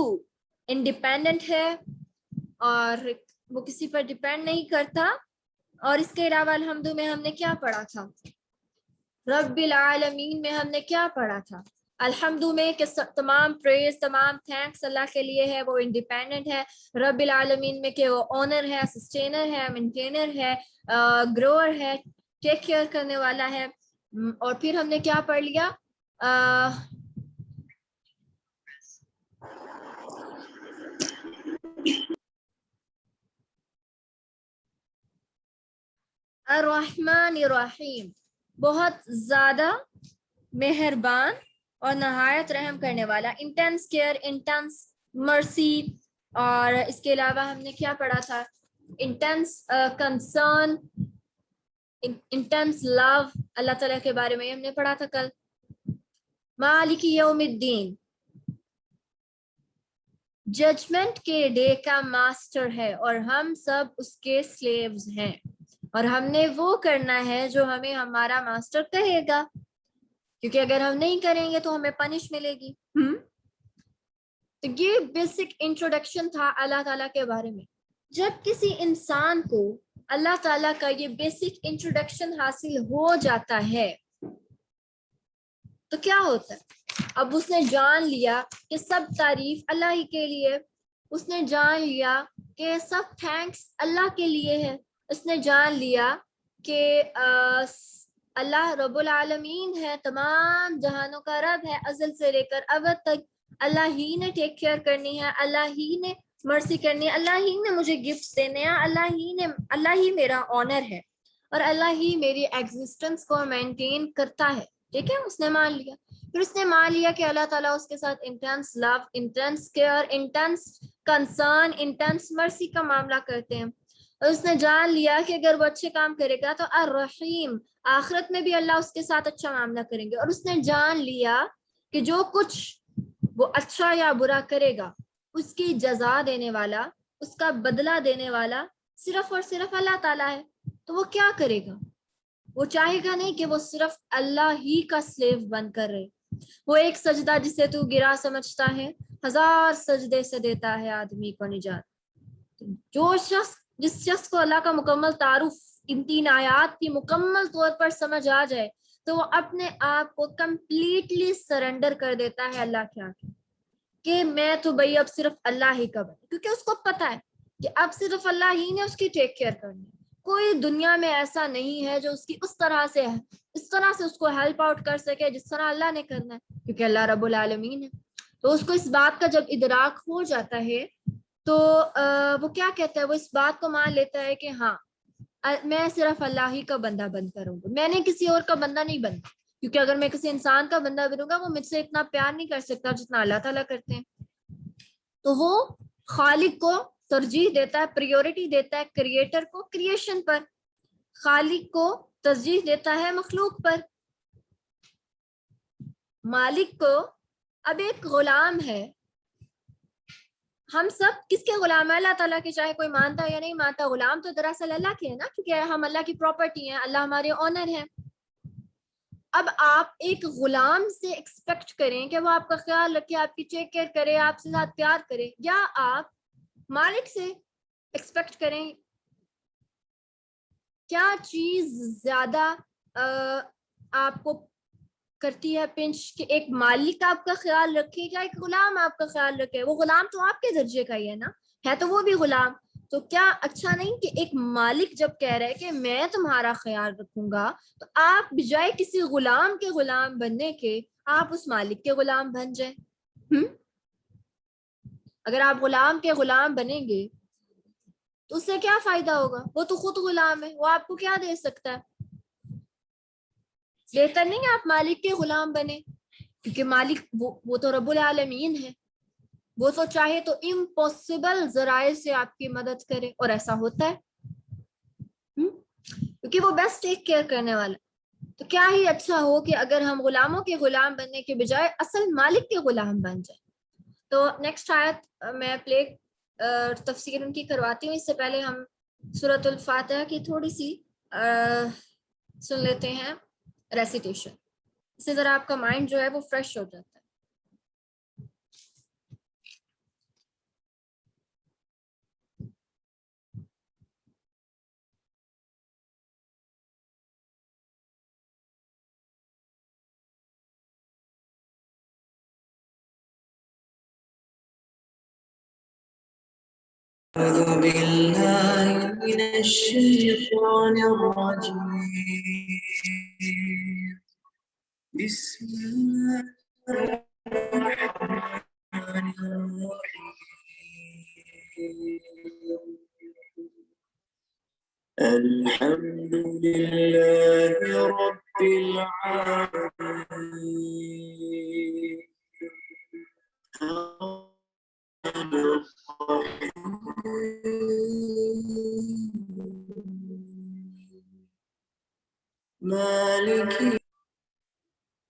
انڈیپینڈنٹ ہے اور وہ کسی پر ڈیپینڈ نہیں کرتا. اور اس کے علاوہ الحمد میں ہم نے کیا پڑھا تھا؟ رب العالمین میں ہم نے کیا پڑھا تھا؟ الحمد میں کہ تمام پریز, تمام تھینکس اللہ کے لیے ہے, وہ انڈیپینڈنٹ ہے. رب العالمین میں کہ وہ اونر ہے, سسٹینر ہے, مینٹینر ہے, گروور ہے, ٹیک کیئر کرنے والا ہے. اور پھر ہم نے کیا پڑھ لیا؟ الرحمن الرحیم, بہت زیادہ مہربان اور نہایت رحم کرنے والا. انٹینس کیئر, انٹینس مرسی. اور اس کے علاوہ ہم نے کیا پڑھا تھا؟ انٹینس کنسرن, انٹینس لو اللہ تعالیٰ کے بارے میں ہم نے پڑھا تھا کل. مالک یوم الدین, ججمنٹ کے ڈے کا ماسٹر ہے اور ہم سب اس کے سلیوز ہیں, اور ہم نے وہ کرنا ہے جو ہمیں ہمارا ماسٹر کہے گا, کیونکہ اگر ہم نہیں کریں گے تو ہمیں پنش ملے گی. تو یہ بیسک انٹروڈکشن تھا اللہ تعالیٰ کے بارے میں. جب کسی انسان کو اللہ تعالیٰ کا یہ بیسک انٹروڈکشن حاصل ہو جاتا ہے تو کیا ہوتا ہے؟ اب اس نے جان لیا کہ سب تعریف اللہ ہی کے لیے, اس نے جان لیا کہ سب تھینکس اللہ کے لیے ہے, اس نے جان لیا کہ اللہ رب العالمین ہے, تمام جہانوں کا رب ہے, ازل سے لے کر ابد تک اللہ ہی نے ٹیک کیئر کرنی ہے, اللہ ہی نے مرسی کرنی ہے, اللہ ہی نے مجھے گفٹس دینے ہیں, اللہ ہی میرا آنر ہے, اور اللہ ہی میری ایگزسٹنس کو مینٹین کرتا ہے. ٹھیک ہے, اس نے مان لیا. پھر اس نے مان لیا کہ اللہ تعالیٰ اس کے ساتھ intense love, intense care, intense concern, intense mercy کا معاملہ کرتے ہیں. اور اس نے جان لیا کہ اگر وہ اچھے کام کرے گا تو الرحیم, آخرت میں بھی اللہ اس کے ساتھ اچھا معاملہ کریں گے. اور اس نے جان لیا کہ جو کچھ وہ اچھا یا برا کرے گا اس کی جزا دینے والا, اس کا بدلہ دینے والا صرف اور صرف اللہ تعالیٰ ہے. تو وہ کیا کرے گا؟ وہ چاہے گا نہیں کہ وہ صرف اللہ ہی کا سلیو بن کر رہے. وہ ایک سجدہ جسے تو گرا سمجھتا ہے 1000 سجدے سے دیتا ہے آدمی کو نجات. جس شخص کو اللہ کا مکمل تعارف ان 3 آیات کی مکمل طور پر سمجھ آ جائے تو وہ اپنے آپ کو کمپلیٹلی سرنڈر کر دیتا ہے اللہ کے آگے کہ میں تو بھائی اب صرف اللہ ہی کا بنا, کیونکہ اس کو پتا ہے کہ اب صرف اللہ ہی نے اس کی ٹیک کیئر کرنی ہے. کوئی دنیا میں ایسا نہیں ہے جو اس کی اس طرح سے اس کو ہیلپ آؤٹ کر سکے جس طرح اللہ نے کرنا ہے, کیونکہ اللہ رب العالمین ہے. تو اس کو اس بات کا جب ادراک ہو جاتا ہے تو وہ کیا کہتا ہے, وہ اس بات کو مان لیتا ہے کہ ہاں میں صرف اللہ ہی کا بندہ بن کر ہوں, میں نے کسی اور کا بندہ نہیں بنتا, کیونکہ اگر میں کسی انسان کا بندہ بنوں گا وہ مجھ سے اتنا پیار نہیں کر سکتا جتنا اللہ تعالیٰ کرتے ہیں. تو وہ خالق کو ترجیح دیتا ہے, پریورٹی دیتا ہے کریٹر کو کریشن پر, خالق کو ترجیح دیتا ہے مخلوق پر. مالک کو اب ایک غلام ہے, ہم سب کس کے غلام ہیں؟ اللہ تعالیٰ کے, چاہے کوئی مانتا یا نہیں مانتا. غلام تو دراصل اللہ کے ہے نا, کیونکہ ہم اللہ کی پراپرٹی ہیں, اللہ ہمارے آنر ہیں. اب آپ ایک غلام سے ایکسپیکٹ کریں کہ وہ آپ کا خیال رکھے, آپ کی ٹیک کیئر کرے, آپ سے ساتھ پیار کرے, یا آپ مالک سے ایکسپیکٹ کریں؟ کیا چیز زیادہ آپ کو کرتی ہے پنچ, کہ ایک مالک آپ کا خیال رکھے یا ایک غلام آپ کا خیال رکھے؟ وہ غلام تو آپ کے درجے کا ہی ہے نا, ہے تو وہ بھی غلام. تو کیا اچھا نہیں کہ ایک مالک جب کہہ رہا ہے کہ میں تمہارا خیال رکھوں گا, تو آپ بجائے کسی غلام کے غلام بننے کے آپ اس مالک کے غلام بن جائیں. اگر آپ غلام کے غلام بنیں گے تو اس سے کیا فائدہ ہوگا؟ وہ تو خود غلام ہے, وہ آپ کو کیا دے سکتا ہے؟ بہتر نہیں آپ مالک کے غلام بنے, کیونکہ مالک وہ تو رب العالمین ہے, وہ تو چاہے تو امپاسبل ذرائع سے آپ کی مدد کرے, اور ایسا ہوتا ہے کیونکہ وہ بیسٹ ٹیک کیئر کرنے والا. تو کیا ہی اچھا ہو کہ اگر ہم غلاموں کے غلام بننے کے بجائے اصل مالک کے غلام بن جائیں. تو نیکسٹ آیت میں پلے تفسیر ان کی کرواتی ہوں. اس سے پہلے ہم سورۃ الفاتحہ کی تھوڑی سی سن لیتے ہیں ریسیٹیشن, اس سے ذرا آپ کا مائنڈ جو ہے وہ فریش ہو جاتا ہے. أعوذ بالله من الشيطان الرجيم بسم الله الرحمن الرحيم الحمد لله رب العالمين مالك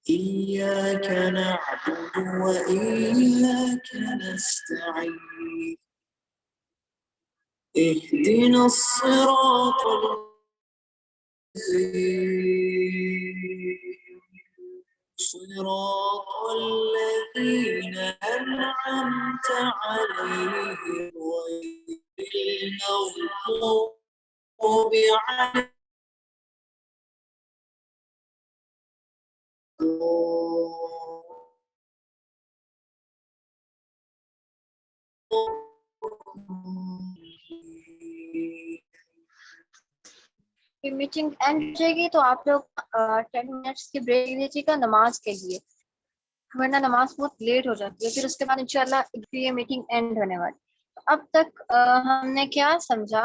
إياك نعبد وإياك نستعين اهدنا الصراط المستقيم صراط الذين أنعمت عليهم غير المغضوب عليهم میٹنگ اینڈ ہو جائے گی تو آپ لوگ 10 منٹس کی بریک لیجیے گا نماز کے لیے, ورنہ نماز بہت لیٹ ہو جاتی ہے, پھر اس کے بعد انشاءاللہ یہ میٹنگ اینڈ ہونے والی. اب تک ہم نے کیا سمجھا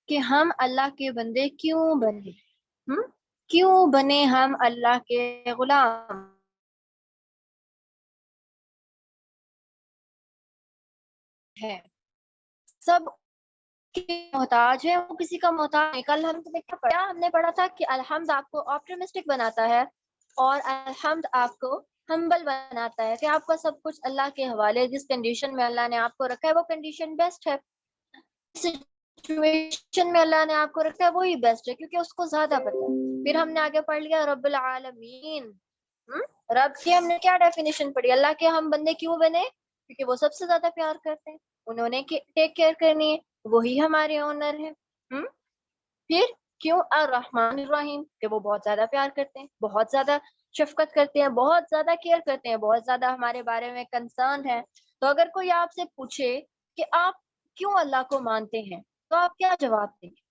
کہ ہم اللہ کے بندے کیوں بنے, کیوں بنے ہم اللہ کے غلام. ہے سب محتاج ہے, وہ کسی کا محتاج نہیں. کل ہم نے پڑھا تھا کہ الحمد آپ کو آپٹیمسٹک بناتا ہے اور الحمد آپ کو ہمبل بناتا ہے, کہ آپ کا سب کچھ اللہ کے حوالے, جس کنڈیشن میں اللہ نے آپ کو رکھا ہے وہ کنڈیشن بیسٹ ہے, سچویشن میں اللہ نے آپ کو رکھا ہے وہی بیسٹ ہے, کیونکہ اس کو زیادہ پتہ ہے. پھر ہم نے آگے پڑھ لیا رب العالمین. رب کی ہم نے کیا ڈیفینیشن پڑھی, اللہ کے ہم بندے کیوں بنے, کیونکہ وہ سب سے زیادہ پیار کرتے ہیں, انہوں نے ٹیک کیئر کرنی ہے, وہی ہمارے آنر ہیں. پھر کیوں الرحمن الرحیم, کہ وہ بہت زیادہ پیار کرتے ہیں, بہت زیادہ شفقت کرتے ہیں, بہت زیادہ کیئر کرتے ہیں, بہت زیادہ ہمارے بارے میں کنسرن ہے. تو اگر کوئی آپ سے پوچھے کہ آپ کیوں اللہ کو مانتے ہیں تو آپ کیا جواب دیں گے؟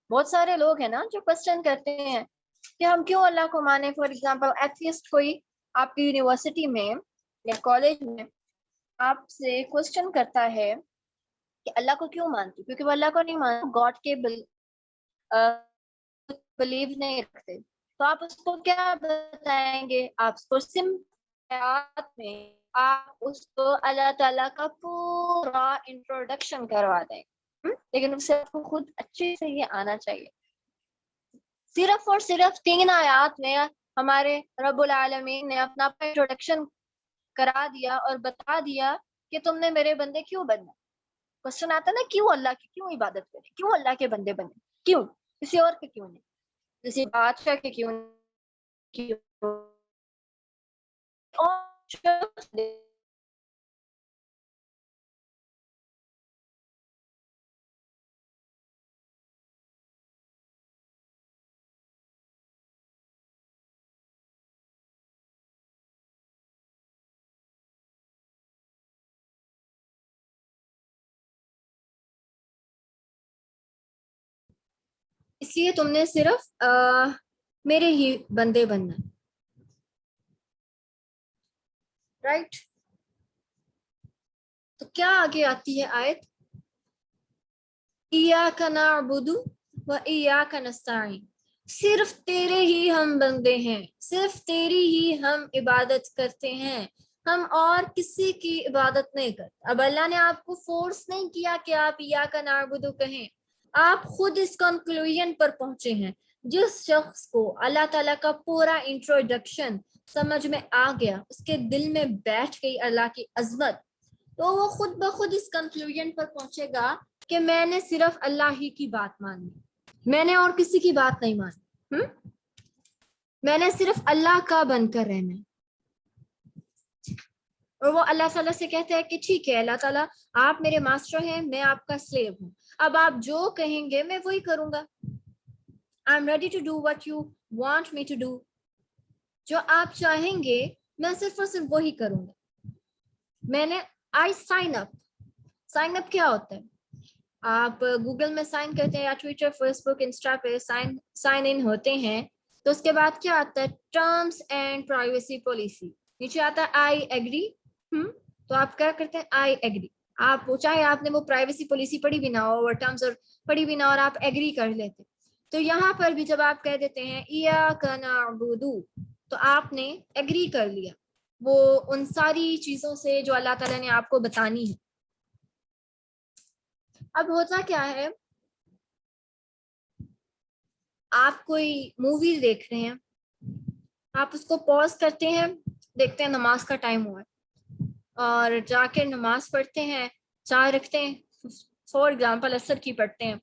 بہت سارے لوگ ہیں نا جو کوسچن کرتے ہیں کہ ہم کیوں اللہ کو مانے. فار ایگزامپل ایتھیسٹ کوئی آپ کی یونیورسٹی میں یا کالج میں آپ سے کوشچن کرتا ہے کہ اللہ کو کیوں مانتی، کیونکہ وہ اللہ کو نہیں مانتا، گاڈ کے بلیو نہیں رکھتے، تو آپ اس کو کیا بتائیں گے؟ آپ اس کو میں آپ اس کو اللہ تعالیٰ کا پورا انٹروڈکشن کروا دیں، لیکن اسے آپ کو خود اچھے سے یہ آنا چاہیے. صرف اور صرف 3 آیات میں ہمارے رب العالمین نے اپنا انٹروڈکشن کرا دیا اور بتا دیا کہ تم نے میرے بندے کیوں بننا. کوشچن آتا نا کیوں اللہ کی کیوں عبادت کریں، کیوں اللہ کے بندے بنے، کیوں، کسی اور کے کیوں نہیں، کسی بادشاہ کے کیوں نہیں. اس لیے تم نے صرف میرے ہی بندے بننا، رائٹ. تو کیا آگے آتی ہے آیت، ایاک نعبد و ایاک نستعین، صرف تیرے ہی ہم بندے ہیں، صرف تیری ہی ہم عبادت کرتے ہیں، ہم اور کسی کی عبادت نہیں کرتے. اب اللہ نے آپ کو فورس نہیں کیا کہ آپ ایاک نعبد کہیں، آپ خود اس کنکلوژن پر پہنچے ہیں. جس شخص کو اللہ تعالیٰ کا پورا انٹروڈکشن سمجھ میں آ گیا، اس کے دل میں بیٹھ گئی اللہ کی عظمت، تو وہ خود بخود اس کنکلوژن پر پہنچے گا کہ میں نے صرف اللہ ہی کی بات مانی، میں نے اور کسی کی بات نہیں مانی، میں نے صرف اللہ کا بن کر رہنا ہے. اور وہ اللہ تعالیٰ سے کہتا ہے کہ ٹھیک ہے اللہ تعالیٰ، آپ میرے ماسٹر ہیں، میں آپ کا سلیو ہوں، اب آپ جو کہیں گے میں وہی کروں گا. I'm ready to do what you want me to do. جو آپ چاہیں گے میں صرف اور صرف وہی کروں گا. میں نے I sign up. Sign up کیا ہوتا ہے؟ آپ گوگل میں سائن کرتے ہیں یا ٹویٹر، فیس بک، انسٹا پہ سائن ان ہوتے ہیں، تو اس کے بعد کیا آتا ہے؟ Terms and privacy policy. نیچے آتا ہے آئی ایگری. تو آپ کیا کرتے ہیں؟ I agree. آپ چاہے آپ نے وہ پرائیویسی پالیسی پڑھی بھی نہ ہو اور ٹرمز اور پڑھی بھی نہ ہو اور آپ ایگری کر لیتے، تو یہاں پر بھی جب آپ کہہ دیتے ہیں ایاک نعبد، تو آپ نے ایگری کر لیا وہ ان ساری چیزوں سے جو اللہ تعالیٰ نے آپ کو بتانی ہے. اب ہوتا کیا ہے، آپ کوئی مووی دیکھ رہے ہیں، آپ اس کو پوز کرتے ہیں، دیکھتے ہیں نماز کا ٹائم ہوا ہے، اور جا کے نماز پڑھتے ہیں، 4 رکھتے ہیں، فور ایگزامپل عصر کی پڑھتے ہیں،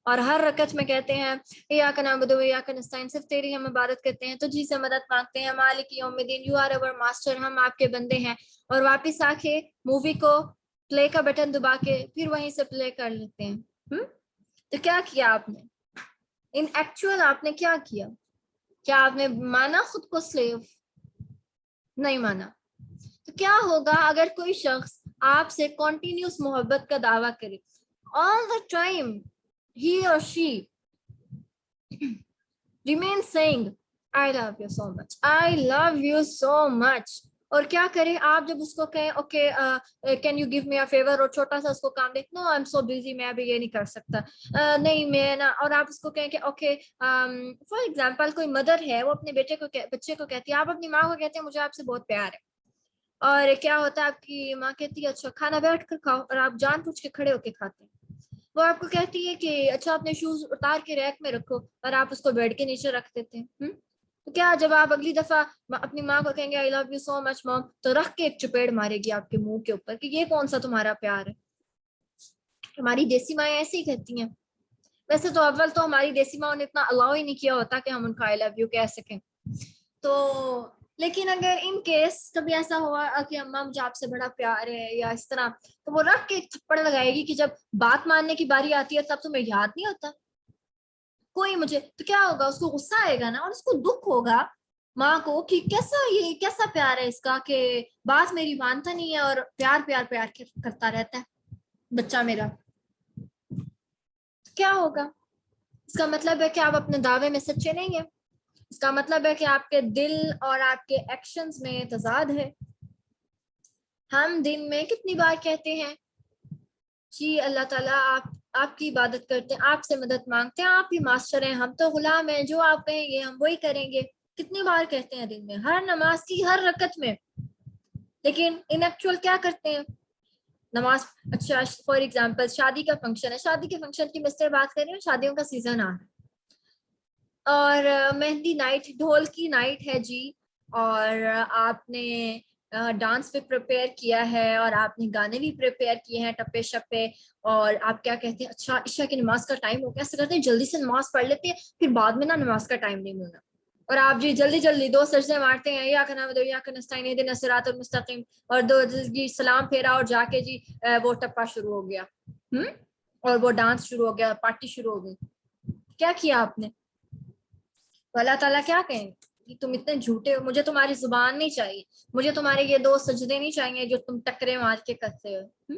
اور ہر رکعت میں کہتے ہیں ایاک نعبد و ایاک نستعین، صرف تیری ہم عبادت کرتے ہیں، تجھی سے مدد مانگتے ہیں، مالک یوم الدین، یو آر اوور ماسٹر، ہم آپ کے بندے ہیں، اور واپس آ کے مووی کو پلے کا بٹن دبا کے پھر وہیں سے پلے کر لیتے ہیں. تو کیا کیا آپ نے ان ایکچوئل؟ آپ نے کیا کیا؟ کیا آپ نے مانا خود کو سلیو؟ نہیں مانا. تو کیا ہوگا اگر کوئی شخص آپ سے کنٹینیوس محبت کا دعویٰ کرے، all the time he or she remains saying I love you so much, I love you so much، اور کیا کرے آپ جب اس کو کہیں okay can you give me a fever, اور چھوٹا سا اس کو کام دے، نو آئی ایم سو بزی، میں ابھی یہ نہیں کر سکتا، نہیں میں نا، اور آپ اس کو کہیں کہ اوکے فار ایگزامپل کوئی مدر ہے، وہ اپنے بچے کو کہتی ہے، آپ اپنی ماں کو کہتے ہیں مجھے آپ سے بہت پیار ہے، اور کیا ہوتا ہے آپ کی ماں کہتی ہے اچھا کھانا بیٹھ کر کھاؤ، اور آپ جان پوچھ کے کھڑے ہو کے کھاتے ہیں. وہ آپ کو کہتی ہے کہ اچھا اپنے شوز اتار کے ریک میں رکھو، اور آپ اس کو بیڈ کے نیچے رکھ دیتے ہیں. تو کیا جب آپ اگلی دفعہ اپنی ماں کو کہیں گے آئی لو یو سو مچ مام، تو رکھ کے ایک چپیڑ مارے گی آپ کے منہ کے اوپر کہ یہ کون سا تمہارا پیار ہے؟ ہماری دیسی مائیں ایسے ہی کہتی ہیں. ویسے تو اول تو ہماری دیسی ماں نے اتنا الاؤ ہی نہیں کیا ہوتا کہ ہم ان کا آئی لو یو کہہ سکیں. تو لیکن اگر ان کیس کبھی ایسا ہوا کہ اماں مجھے آپ سے بڑا پیار ہے یا اس طرح، تو وہ رکھ کے ایک تھپڑ لگائے گی کہ جب بات ماننے کی باری آتی ہے تب تمہیں یاد نہیں ہوتا کوئی مجھے. تو کیا ہوگا؟ اس کو غصہ آئے گا نا، اور اس کو دکھ ہوگا ماں کو کہ یہ کیسا پیار ہے اس کا کہ بات میری مانتا نہیں ہے اور پیار پیار پیار کرتا رہتا ہے بچہ میرا. کیا ہوگا؟ اس کا مطلب ہے کہ آپ اپنے دعوے میں سچے نہیں ہیں، اس کا مطلب ہے کہ آپ کے دل اور آپ کے ایکشنز میں تضاد ہے. ہم دن میں کتنی بار کہتے ہیں جی اللہ تعالیٰ آپ کی عبادت کرتے ہیں, آپ سے مدد مانگتے ہیں, آپ ہی ماسٹر ہیں, ہم تو غلام ہیں, جو آپ کہیں گے ہم وہی کریں گے. کتنی بار کہتے ہیں دن میں, ہر نماز کی ہر رکعت میں. لیکن ان ایکچوئل کیا کرتے ہیں نماز. اچھا فار ایگزامپل شادی کا فنکشن ہے, شادی کے فنکشن کی میں بات کر رہی ہوں, شادیوں کا سیزن آ رہا ہے اور مہندی نائٹ, ڈھول کی نائٹ ہے جی, اور آپ نے ڈانس بھی پریپیئر کیا ہے اور آپ نے گانے بھی پریپیئر کیے ہیں ٹپے شپے, اور آپ کیا کہتے ہیں اچھا عشاء کی نماز کا ٹائم ہو گیا, ایسا کرتے ہیں جلدی سے نماز پڑھ لیتے ہیں, پھر بعد میں نا نماز کا ٹائم نہیں ملنا, اور آپ جی جلدی جلدی 2 سجدے مارتے ہیں, یا کنا یا کنستعین اهدنا الصراط المستقیم, اور 2 جی سلام پھیرا اور جا کے جی وہ ٹپا شروع ہو گیا, اور وہ ڈانس شروع ہو گیا, پارٹی شروع ہو گئی. کیا کیا آپ نے؟ تو اللہ تعالیٰ کیا کہیں کہ تم اتنے جھوٹے ہو, مجھے تمہاری زبان نہیں چاہیے, مجھے تمہارے یہ 2 سجدے نہیں چاہیے جو تم ٹکرے مار کے کرتے ہو.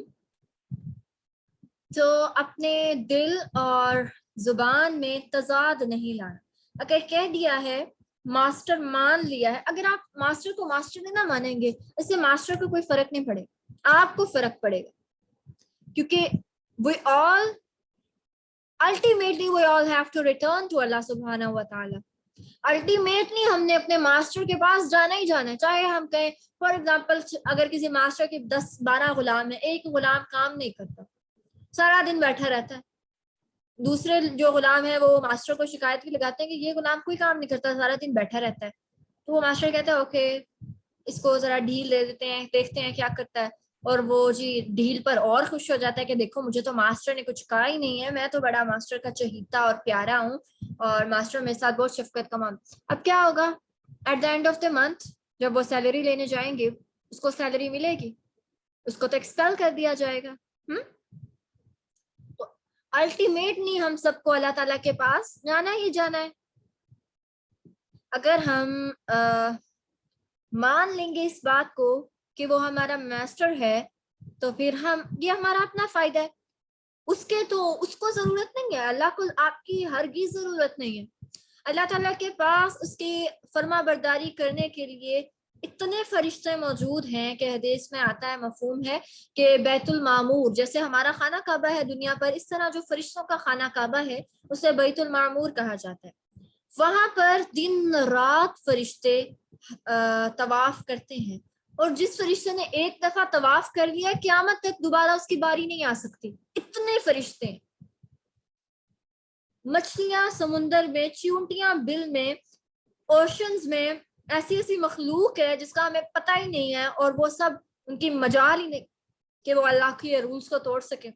تو اپنے دل اور زبان میں تضاد نہیں لانا. اگر کہہ دیا ہے ماسٹر مان لیا ہے, اگر آپ ماسٹر کو ماسٹر نہیں نہ مانیں گے, اس سے ماسٹر کو کوئی فرق نہیں پڑے گا, آپ کو فرق پڑے گا, کیونکہ we all ultimately we all have to return to Allah subhanahu wa ta'ala. Ultimately ہم نے اپنے ماسٹر کے پاس جانا ہی جانا ہے, چاہے ہم کہیں فار ایگزامپل اگر کسی ماسٹر کے 10-12 غلام ہیں, ایک غلام کام نہیں کرتا, سارا دن بیٹھا رہتا ہے, دوسرے جو غلام ہے وہ ماسٹر کو شکایت بھی لگاتے ہیں کہ یہ غلام کوئی کام نہیں کرتا, سارا دن بیٹھا رہتا ہے. تو وہ ماسٹر کہتا ہے اوکے اس کو ذرا ڈھیل دے دیتے ہیں, دیکھتے ہیں کیا کرتا ہے, اور وہ جی ڈھیل پر اور خوش ہو جاتا ہے کہ دیکھو مجھے تو ماسٹر نے کچھ کہا ہی نہیں ہے, میں تو بڑا ماسٹر کا چہیتا اور پیارا ہوں, اور ماسٹر میرے ساتھ بہت شفقت کا معاملہ. اب کیا ہوگا at the end of the month جب وہ سیلری لینے جائیں گے, اس کو سیلری ملے گی, اس کو تو ایکسپیل کر دیا جائے گا. تو الٹیمیٹلی ہم سب کو اللہ تعالیٰ کے پاس جانا ہی جانا ہے. اگر ہم مان لیں گے اس بات کو کہ وہ ہمارا ماسٹر ہے, تو پھر یہ ہمارا اپنا فائدہ ہے, اس کو ضرورت نہیں ہے, اللہ کو آپ کی ہرگز ضرورت نہیں ہے. اللہ تعالیٰ کے پاس اس کی فرما برداری کرنے کے لیے اتنے فرشتے موجود ہیں کہ حدیث میں آتا ہے, مفہوم ہے کہ بیت المعمور جیسے ہمارا خانہ کعبہ ہے دنیا پر, اس طرح جو فرشتوں کا خانہ کعبہ ہے اسے بیت المعمور کہا جاتا ہے. وہاں پر دن رات فرشتے طواف کرتے ہیں, اور جس فرشتے نے ایک دفعہ طواف کر لیا قیامت تک دوبارہ اس کی باری نہیں آ سکتی. اتنے فرشتے, مچھلیاں سمندر میں, چیونٹیاں بل میں, اوشنز میں, ایسی ایسی مخلوق ہے جس کا ہمیں پتہ ہی نہیں ہے, اور وہ سب ان کی مجال ہی نہیں کہ وہ اللہ کے رولز کو توڑ سکے.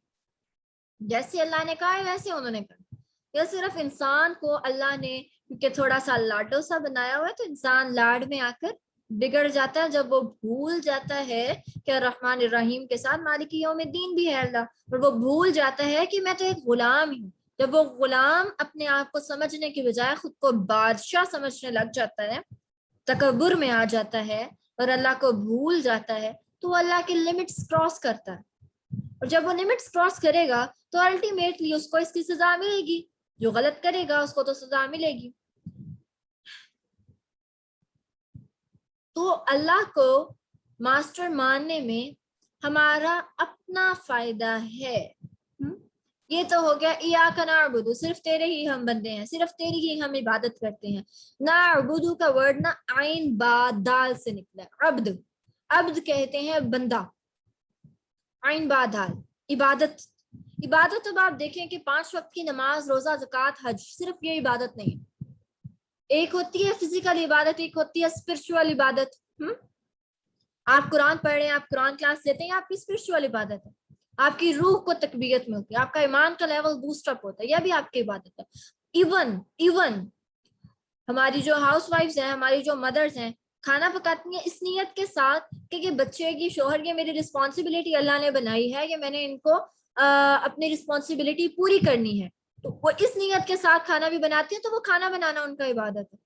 جیسے اللہ نے کہا ہے ویسے انہوں نے کہا. یہ صرف انسان کو اللہ نے کیونکہ تھوڑا سا لاڈو سا بنایا ہوا ہے, تو انسان لاڈ میں آ کر بگڑ جاتا ہے جب وہ بھول جاتا ہے کہ الرحمن الرحیم کے ساتھ مالک یوم الدین بھی ہے اللہ, اور وہ بھول جاتا ہے کہ میں تو ایک غلام ہوں. جب وہ غلام اپنے آپ کو سمجھنے کی بجائے خود کو بادشاہ سمجھنے لگ جاتا ہے, تکبر میں آ جاتا ہے اور اللہ کو بھول جاتا ہے, تو وہ اللہ کے لمٹس کراس کرتا ہے. اور جب وہ لمٹس کراس کرے گا تو الٹیمیٹلی اس کو اس کی سزا ملے گی, جو غلط کرے گا اس کو تو سزا ملے گی. تو اللہ کو ماسٹر ماننے میں ہمارا اپنا فائدہ ہے. یہ تو ہو گیا ایاک نعبد, صرف تیرے ہی ہم بندے ہیں, صرف تیری ہی ہم عبادت کرتے ہیں. نعبد کا ورڈ نا عین با دال سے نکلا ہے, عبد, عبد کہتے ہیں بندہ, عین با دال عبادت. عبادت اب آپ دیکھیں کہ 5 وقت کی نماز, روزہ, زکوٰۃ, حج, صرف یہ عبادت نہیں ہے. ایک ہوتی ہے فزیکل عبادت, ایک ہوتی ہے اسپرچوئل عبادت. آپ قرآن پڑھ رہے ہیں, آپ قرآن کلاس لیتے ہیں, آپ کی اسپرچوئل عبادت ہے, آپ کی روح کو تقویت ملتی ہے, آپ کا ایمان کا لیول بوسٹ اپ ہوتا ہے, یہ بھی آپ کی عبادت ہے. ایون ہماری جو ہاؤس وائفز ہیں, ہماری جو مدرز ہیں, کھانا پکاتی ہیں اس نیت کے ساتھ کہ یہ بچے کی, شوہر کی میری رسپانسبلٹی اللہ نے بنائی ہے, کہ میں نے ان کو اپنی رسپانسبلٹی پوری کرنی ہے, تو وہ اس نیت کے ساتھ کھانا بھی بناتی ہیں, تو وہ کھانا بنانا ان کا عبادت ہے.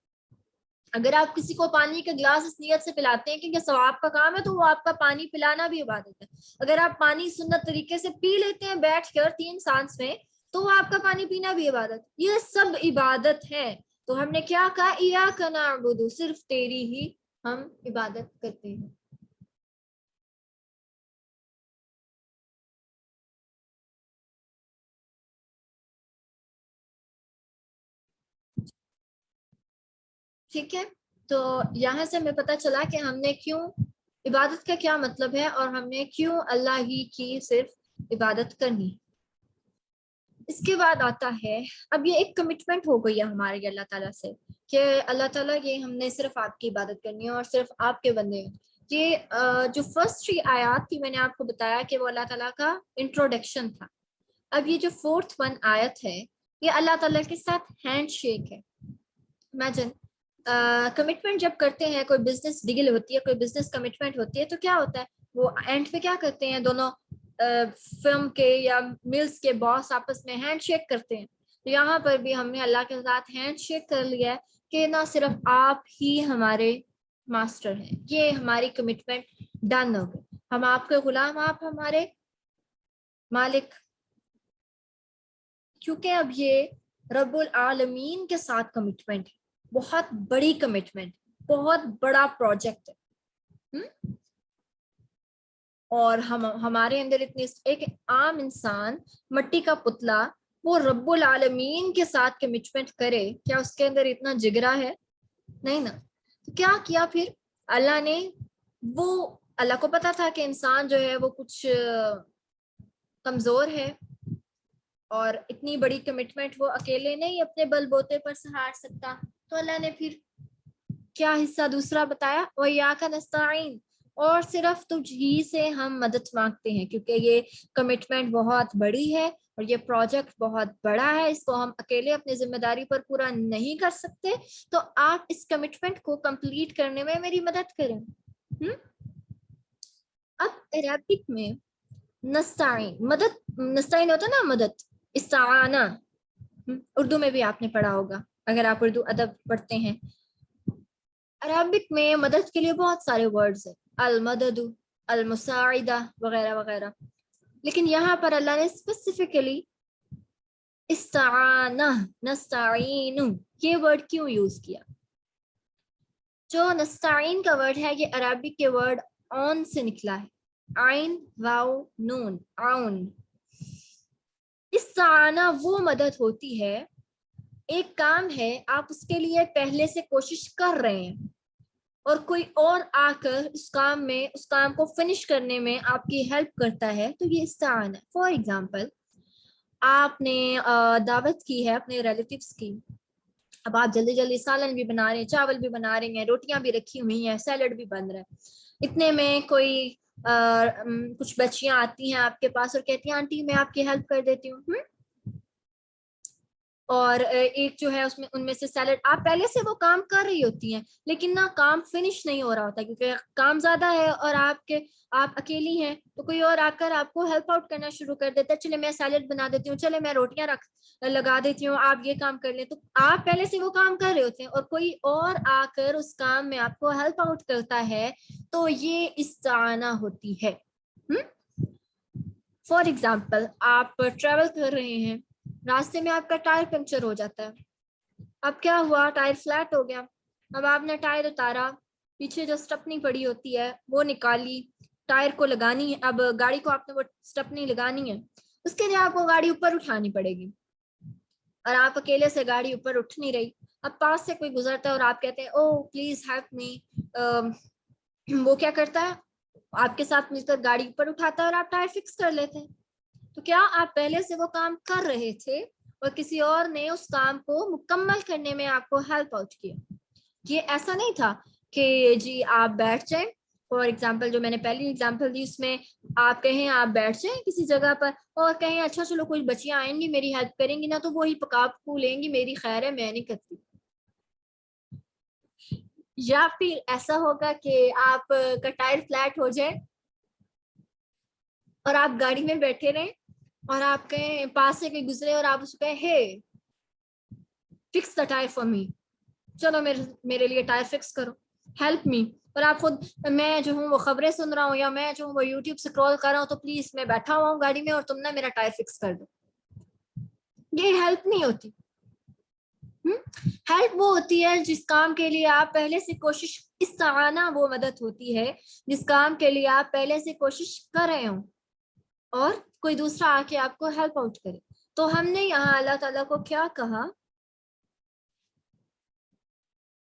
اگر آپ کسی کو پانی کا گلاس اس نیت سے پلاتے ہیں کہ یہ ثواب کا کام ہے, تو وہ آپ کا پانی پلانا بھی عبادت ہے. اگر آپ پانی سنت طریقے سے پی لیتے ہیں بیٹھ کر 3 سانس میں, تو وہ آپ کا پانی پینا بھی عبادت. یہ سب عبادت ہے. تو ہم نے کیا کہا, ایاک نعبد, صرف تیری ہی ہم عبادت کرتے ہیں. ٹھیک ہے, تو یہاں سے ہمیں پتہ چلا کہ ہم نے کیوں عبادت کا کیا مطلب ہے اور ہم نے کیوں اللہ ہی کی صرف عبادت کرنی. اس کے بعد آتا ہے, اب یہ ایک کمٹمنٹ ہو گئی ہے ہمارے اللہ تعالیٰ سے کہ اللہ تعالیٰ یہ ہم نے صرف آپ کی عبادت کرنی ہے اور صرف آپ کے بندے ہیں. یہ جو فرسٹ 3 آیات تھی میں نے آپ کو بتایا کہ وہ اللہ تعالیٰ کا انٹروڈکشن تھا. اب یہ جو 4th 1 آیت ہے یہ اللہ تعالیٰ کے ساتھ ہینڈ شیک ہے. امیجن کمٹمنٹ جب کرتے ہیں, کوئی بزنس ڈیل ہوتی ہے, کوئی بزنس کمٹمنٹ ہوتی ہے, تو کیا ہوتا ہے وہ اینڈ پہ کیا کرتے ہیں, دونوں فرم کے یا ملز کے باس آپس میں ہینڈ شیک کرتے ہیں. تو یہاں پر بھی ہم نے اللہ کے ساتھ ہینڈ شیک کر لیا ہے کہ نہ صرف آپ ہی ہمارے ماسٹر ہیں, یہ ہماری کمٹمنٹ ڈن ہو گئی, ہم آپ کے غلام, آپ ہمارے مالک. کیونکہ اب یہ رب العالمین کے ساتھ کمٹمنٹ ہے, بہت بڑی کمٹمنٹ, بہت بڑا پروجیکٹ ہے. اور ہمارے اندر اتنی, ایک عام انسان مٹی کا پتلا وہ رب العالمین کے ساتھ کمٹمنٹ کرے, کیا اس کے اندر اتنا جگرا ہے؟ نہیں نا. تو کیا کیا پھر اللہ نے, وہ اللہ کو پتا تھا کہ انسان جو ہے وہ کچھ کمزور ہے اور اتنی بڑی کمٹمنٹ وہ اکیلے نہیں اپنے بل بوتے پر سہار سکتا. تو اللہ نے پھر کیا حصہ دوسرا بتایا, وَإِيَّاكَ نَسْتَعِينُ, اور صرف تجھ ہی سے ہم مدد مانگتے ہیں, کیونکہ یہ کمٹمنٹ بہت بڑی ہے اور یہ پروجیکٹ بہت بڑا ہے, اس کو ہم اکیلے اپنی ذمہ داری پر پورا نہیں کر سکتے, تو آپ اس کمٹمنٹ کو کمپلیٹ کرنے میں میری مدد کریں. اب عربک میں نستعین, مدد, نستعین ہوتا نا مدد, استعانہ, اردو میں بھی آپ نے پڑھا ہوگا اگر آپ اردو ادب پڑھتے ہیں. عربک میں مدد کے لیے بہت سارے ورڈز ہیں, المدد, المساعدہ وغیرہ وغیرہ, لیکن یہاں پر اللہ نے اسپیسیفکلی استعانہ, نستعین, یہ ورڈ کیوں یوز کیا؟ جو نستعین کا ورڈ ہے یہ عربک کے ورڈ اون سے نکلا ہے, عین واو نون, عون. استعانہ وہ مدد ہوتی ہے, ایک کام ہے آپ اس کے لیے پہلے سے کوشش کر رہے ہیں اور کوئی اور آ کر اس کام کو فنش کرنے میں آپ کی ہیلپ کرتا ہے, تو یہ استعانہ ہے. فار ایگزامپل آپ نے دعوت کی ہے اپنے ریلیٹیوز کی, اب آپ جلدی جلدی سالن بھی بنا رہے ہیں, چاول بھی بنا رہے ہیں, روٹیاں بھی رکھی ہوئی ہیں, سیلڈ بھی بن رہا ہے. اتنے میں کوئی کچھ بچیاں آتی ہیں آپ کے پاس اور کہتی ہیں آنٹی میں آپ کی ہیلپ کر دیتی ہوں, اور ایک جو ہے اس میں ان میں سے سیلڈ, آپ پہلے سے وہ کام کر رہی ہوتی ہیں لیکن نا کام فنش نہیں ہو رہا ہوتا کیونکہ کام زیادہ ہے اور آپ اکیلی ہیں, تو کوئی اور آ کر آپ کو ہیلپ آؤٹ کرنا شروع کر دیتا ہے, چلے میں سیلڈ بنا دیتی ہوں, چلے میں روٹیاں لگا دیتی ہوں, آپ یہ کام کر لیں. تو آپ پہلے سے وہ کام کر رہے ہوتے ہیں اور کوئی اور آ کر اس کام میں آپ کو ہیلپ آؤٹ کرتا ہے, تو یہ استعانہ ہوتی ہے. فار ایگزامپل آپ ٹریول کر رہے ہیں, راستے میں آپ کا ٹائر پنکچر ہو جاتا ہے, اب کیا ہوا, ٹائر فلیٹ ہو گیا, اب آپ نے ٹائر اتارا, پیچھے جو سٹپنی پڑی ہوتی ہے وہ نکالی, ٹائر کو لگانی ہے, اب گاڑی کو آپ نے وہ سٹپنی لگانی ہے, اس کے لیے آپ کو گاڑی اوپر اٹھانی پڑے گی اور آپ اکیلے سے گاڑی اوپر اٹھ نہیں رہی. اب پاس سے کوئی گزرتا ہے اور آپ کہتے ہیں او پلیز ہیلپ می, وہ کیا کرتا ہے آپ کے ساتھ مل کر گاڑی اوپر اٹھاتا ہے اور آپ ٹائر فکس کر لیتے ہیں. تو کیا آپ پہلے سے وہ کام کر رہے تھے اور کسی اور نے اس کام کو مکمل کرنے میں آپ کو ہیلپ آؤٹ کیا. یہ ایسا نہیں تھا کہ جی آپ بیٹھ جائیں, فار ایگزامپل جو میں نے پہلی ایگزامپل دی اس میں آپ کہیں آپ بیٹھ جائیں کسی جگہ پر اور کہیں اچھا چلو کوئی بچیاں آئیں گی میری ہیلپ کریں گی نا, تو وہی پکا پکو لیں گی, میری خیر ہے میں نہیں کرتی. یا پھر ایسا ہوگا کہ آپ کا ٹائر فلیٹ ہو جائے اور آپ گاڑی میں بیٹھے رہیں اور آپ کے پاس سے کوئی گزرے اور آپ اس کو کہیں ہے fix the tyre for me, چلو میرے لیے ٹائر فکس کرو, ہیلپ می, اور آپ خود, میں جو ہوں وہ خبریں سن رہا ہوں یا میں جو ہوں وہ یوٹیوب سکرول کر رہا ہوں, تو پلیز میں بیٹھا ہوا ہوں گاڑی میں اور تم نا میرا ٹائر فکس کر دو. یہ ہیلپ نہیں ہوتی. ہیلپ وہ ہوتی ہے جس کام کے لیے آپ پہلے سے کوشش, استعانہ وہ مدد ہوتی ہے جس کام کے لیے آپ پہلے سے کوشش کر رہے ہوں اور کوئی دوسرا آ کے آپ کو ہیلپ آؤٹ کرے. تو ہم نے یہاں اللہ تعالیٰ کو کیا کہا,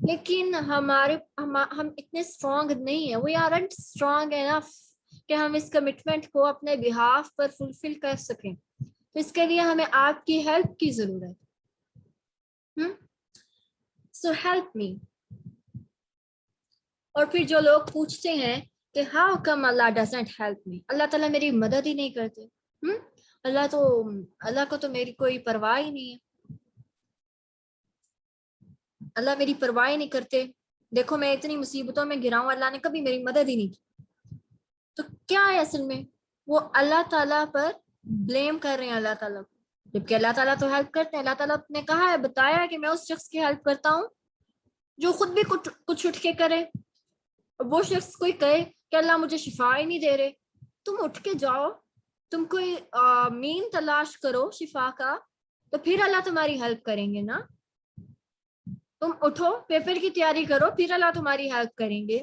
لیکن ہم اتنے اسٹرانگ نہیں ہیں, وی آرنٹ اسٹرانگ انف کہ ہم اس کمٹمنٹ کو اپنے بہاف پر فلفل کر سکیں. تو اس کے لیے ہمیں آپ کی ہیلپ کی ضرورت ہے. So help me. اور پھر جو لوگ پوچھتے ہیں کہ ہاؤ کم اللہ ڈزنٹ ہیلپ می, اللہ تعالیٰ میری مدد ہی نہیں کرتے, اللہ کو تو میری کوئی پرواہ ہی نہیں ہے, اللہ میری پرواہ نہیں کرتے, دیکھو میں اتنی مصیبتوں میں گرا ہوں, اللہ نے کبھی میری مدد ہی نہیں کی. تو کیا ہے اصل میں, وہ اللہ تعالیٰ پر بلیم کر رہے ہیں اللہ تعالیٰ کو, جبکہ اللہ تعالیٰ تو ہیلپ کرتے ہیں. اللہ تعالیٰ نے کہا ہے, بتایا کہ میں اس شخص کی ہیلپ کرتا ہوں جو خود بھی کچھ اٹھ کے کرے. وہ شخص کوئی کہے کہ اللہ مجھے شفا ہی نہیں دے رہے, تم اٹھ کے جاؤ, تم کوئی مین تلاش کرو شفا کا, تو پھر اللہ تمہاری ہیلپ کریں گے نا. تم اٹھو, پیپر کی تیاری کرو, پھر اللہ تمہاری ہیلپ کریں گے.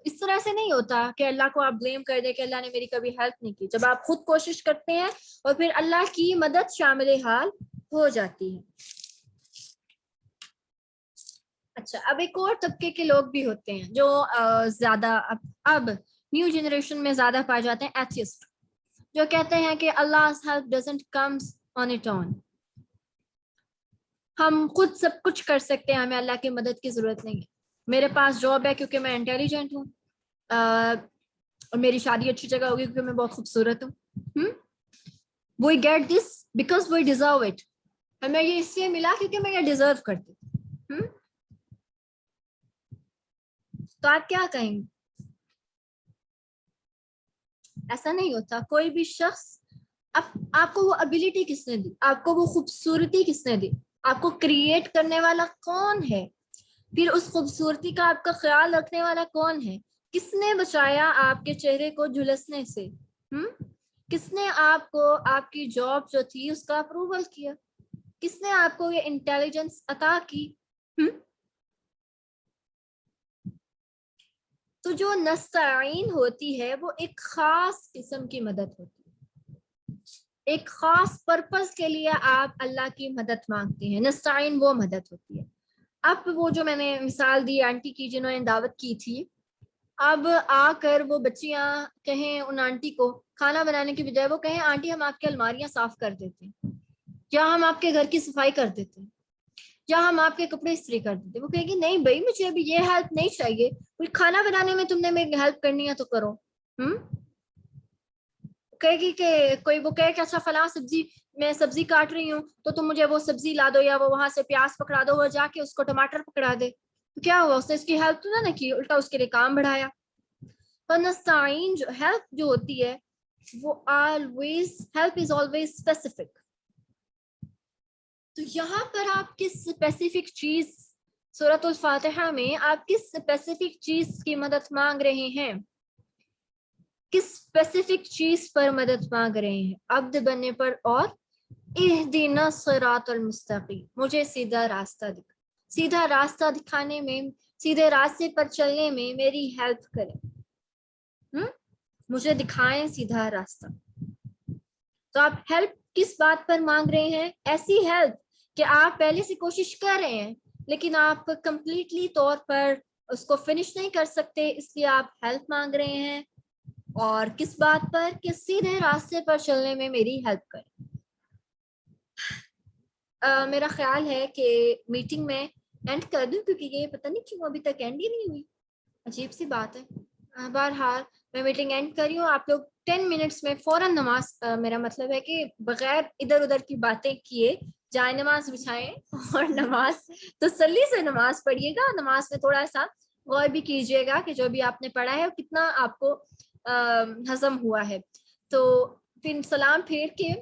اس طرح سے نہیں ہوتا کہ اللہ کو آپ بلیم کر دیں کہ اللہ نے میری کبھی ہیلپ نہیں کی, جب آپ خود کوشش کرتے ہیں اور پھر اللہ کی مدد شامل حال ہو جاتی ہے. اچھا, اب ایک اور طبقے کے لوگ بھی ہوتے ہیں جو زیادہ اب نیو جنریشن میں زیادہ پائے جاتے ہیں, ایتھیسٹ, جو کہتے ہیں کہ Allah's help doesn't comes on its own. ہم خود سب کچھ کر سکتے ہیں, ہمیں اللہ کی مدد کی ضرورت نہیں ہے. میرے پاس جاب ہے کیونکہ میں انٹیلیجنٹ ہوں, اور میری شادی اچھی جگہ ہوگی کیونکہ میں بہت خوبصورت ہوں. We get this because we deserve it. ہمیں یہ اس لیے ملا کیونکہ میں یہ ڈیزرو کرتی ہوں. تو آپ کیا کہیں گے؟ ایسا نہیں ہوتا. کوئی بھی شخص, آپ کو وہ ابیلٹی کس نے دی, آپ کو وہ خوبصورتی کس نے دی, آپ کو کریٹ کرنے والا کون ہے, پھر اس خوبصورتی کا آپ کا خیال رکھنے والا کون ہے, کس نے بچایا آپ کے چہرے کو جھلسنے سے, کس نے آپ کو آپ کی جاب جو تھی اس کا اپروول کیا, کس نے آپ کو یہ انٹیلیجنس عطا کی. تو جو نستعین ہوتی ہے وہ ایک خاص قسم کی مدد ہوتی ہے, ایک خاص پرپس کے لیے آپ اللہ کی مدد مانگتے ہیں. نستعین وہ مدد ہوتی ہے. اب وہ جو میں نے مثال دی آنٹی کی جنہوں نے دعوت کی تھی, اب آ کر وہ بچیاں کہیں ان آنٹی کو کھانا بنانے کی بجائے وہ کہیں آنٹی ہم آپ کی الماریاں صاف کر دیتے ہیں, یا ہم آپ کے گھر کی صفائی کر دیتے ہیں, یا ہم آپ کے کپڑے استری کر دیتے. وہ کہے گی نہیں بھائی مجھے ابھی یہ ہیلپ نہیں چاہیے, کھانا بنانے میں تم نے میری ہیلپ کرنی ہے تو کرو. کہے گی کہ کوئی وہ کہے کہ اچھا فلاں سبزی میں سبزی کاٹ رہی ہوں تو تم مجھے وہ سبزی لا دو, یا وہ وہاں سے پیاز پکڑا دو, وہ جا کے اس کو ٹماٹر پکڑا دے, تو کیا ہوا, اس نے اس کی ہیلپ تو نہ کی, الٹا اس کے لیے کام بڑھایا. تو نستعین جو ہیلپ جو ہوتی ہے وہ ہیلپ از آلویز اسپیسیفک. تو یہاں پر آپ کس اسپیسیفک چیز, سورۃ الفاتحہ میں آپ کس اسپیسیفک چیز کی مدد مانگ رہے ہیں, کس اسپیسیفک چیز پر مدد مانگ رہے ہیں؟ عبد بننے پر, اور اہدنا الصراط المستقیم, مجھے سیدھا راستہ دکھا, سیدھا راستہ دکھانے میں, سیدھے راستے پر چلنے میں میری ہیلپ کریں, مجھے دکھائیں سیدھا راستہ. تو آپ ہیلپ کس بات پر مانگ رہے ہیں؟ ایسی ہیلپ کہ آپ پہلے سے کوشش کر رہے ہیں لیکن آپ کمپلیٹلی طور پر اس کو فنش نہیں کر سکتے, اس لیے آپ ہیلپ مانگ رہے ہیں. اور کس بات پر؟ کہ سیدھے راستے پر چلنے میں میری ہیلپ کریں. میرا خیال ہے کہ میٹنگ میں اینڈ کر دوں کیونکہ یہ پتہ نہیں کیوں ابھی تک اینڈ ہی نہیں ہوئی, عجیب سی بات ہے. بہرحال میں میٹنگ اینڈ کر رہی ہوں. آپ لوگ 10 منٹس میں فوراً نماز, میرا مطلب ہے کہ بغیر ادھر ادھر کی باتیں کیے جائے نماز بچھائیں اور نماز تسلی سے نماز پڑھیے گا. نماز میں تھوڑا سا غور بھی کیجیے گا کہ جو بھی آپ نے پڑھا ہے کتنا آپ کو ہضم ہوا ہے. تو پھر سلام پھیر کے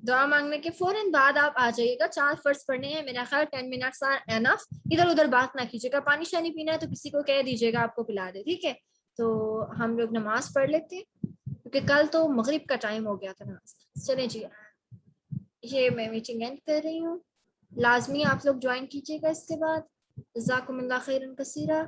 دعا مانگنے کے فوراً بعد آپ آ جائیے گا. 4 فرض پڑھنے ہیں میرا خیال 10 منٹس آر انف. ادھر ادھر بات نہ کیجیے گا. پانی شانی پینا ہے تو کسی کو کہہ دیجیے گا آپ کو پلا دے, ٹھیک ہے؟ تو ہم لوگ نماز پڑھ لیتے ہیں کیونکہ کل تو مغرب کا ٹائم ہو گیا تھا نماز. چلیں جی, یہ میں میٹنگ اینڈ کر رہی ہوں. لازمی آپ لوگ جوائن کیجیے گا اس کے بعد. جزاکم اللہ خیرا کثیرا.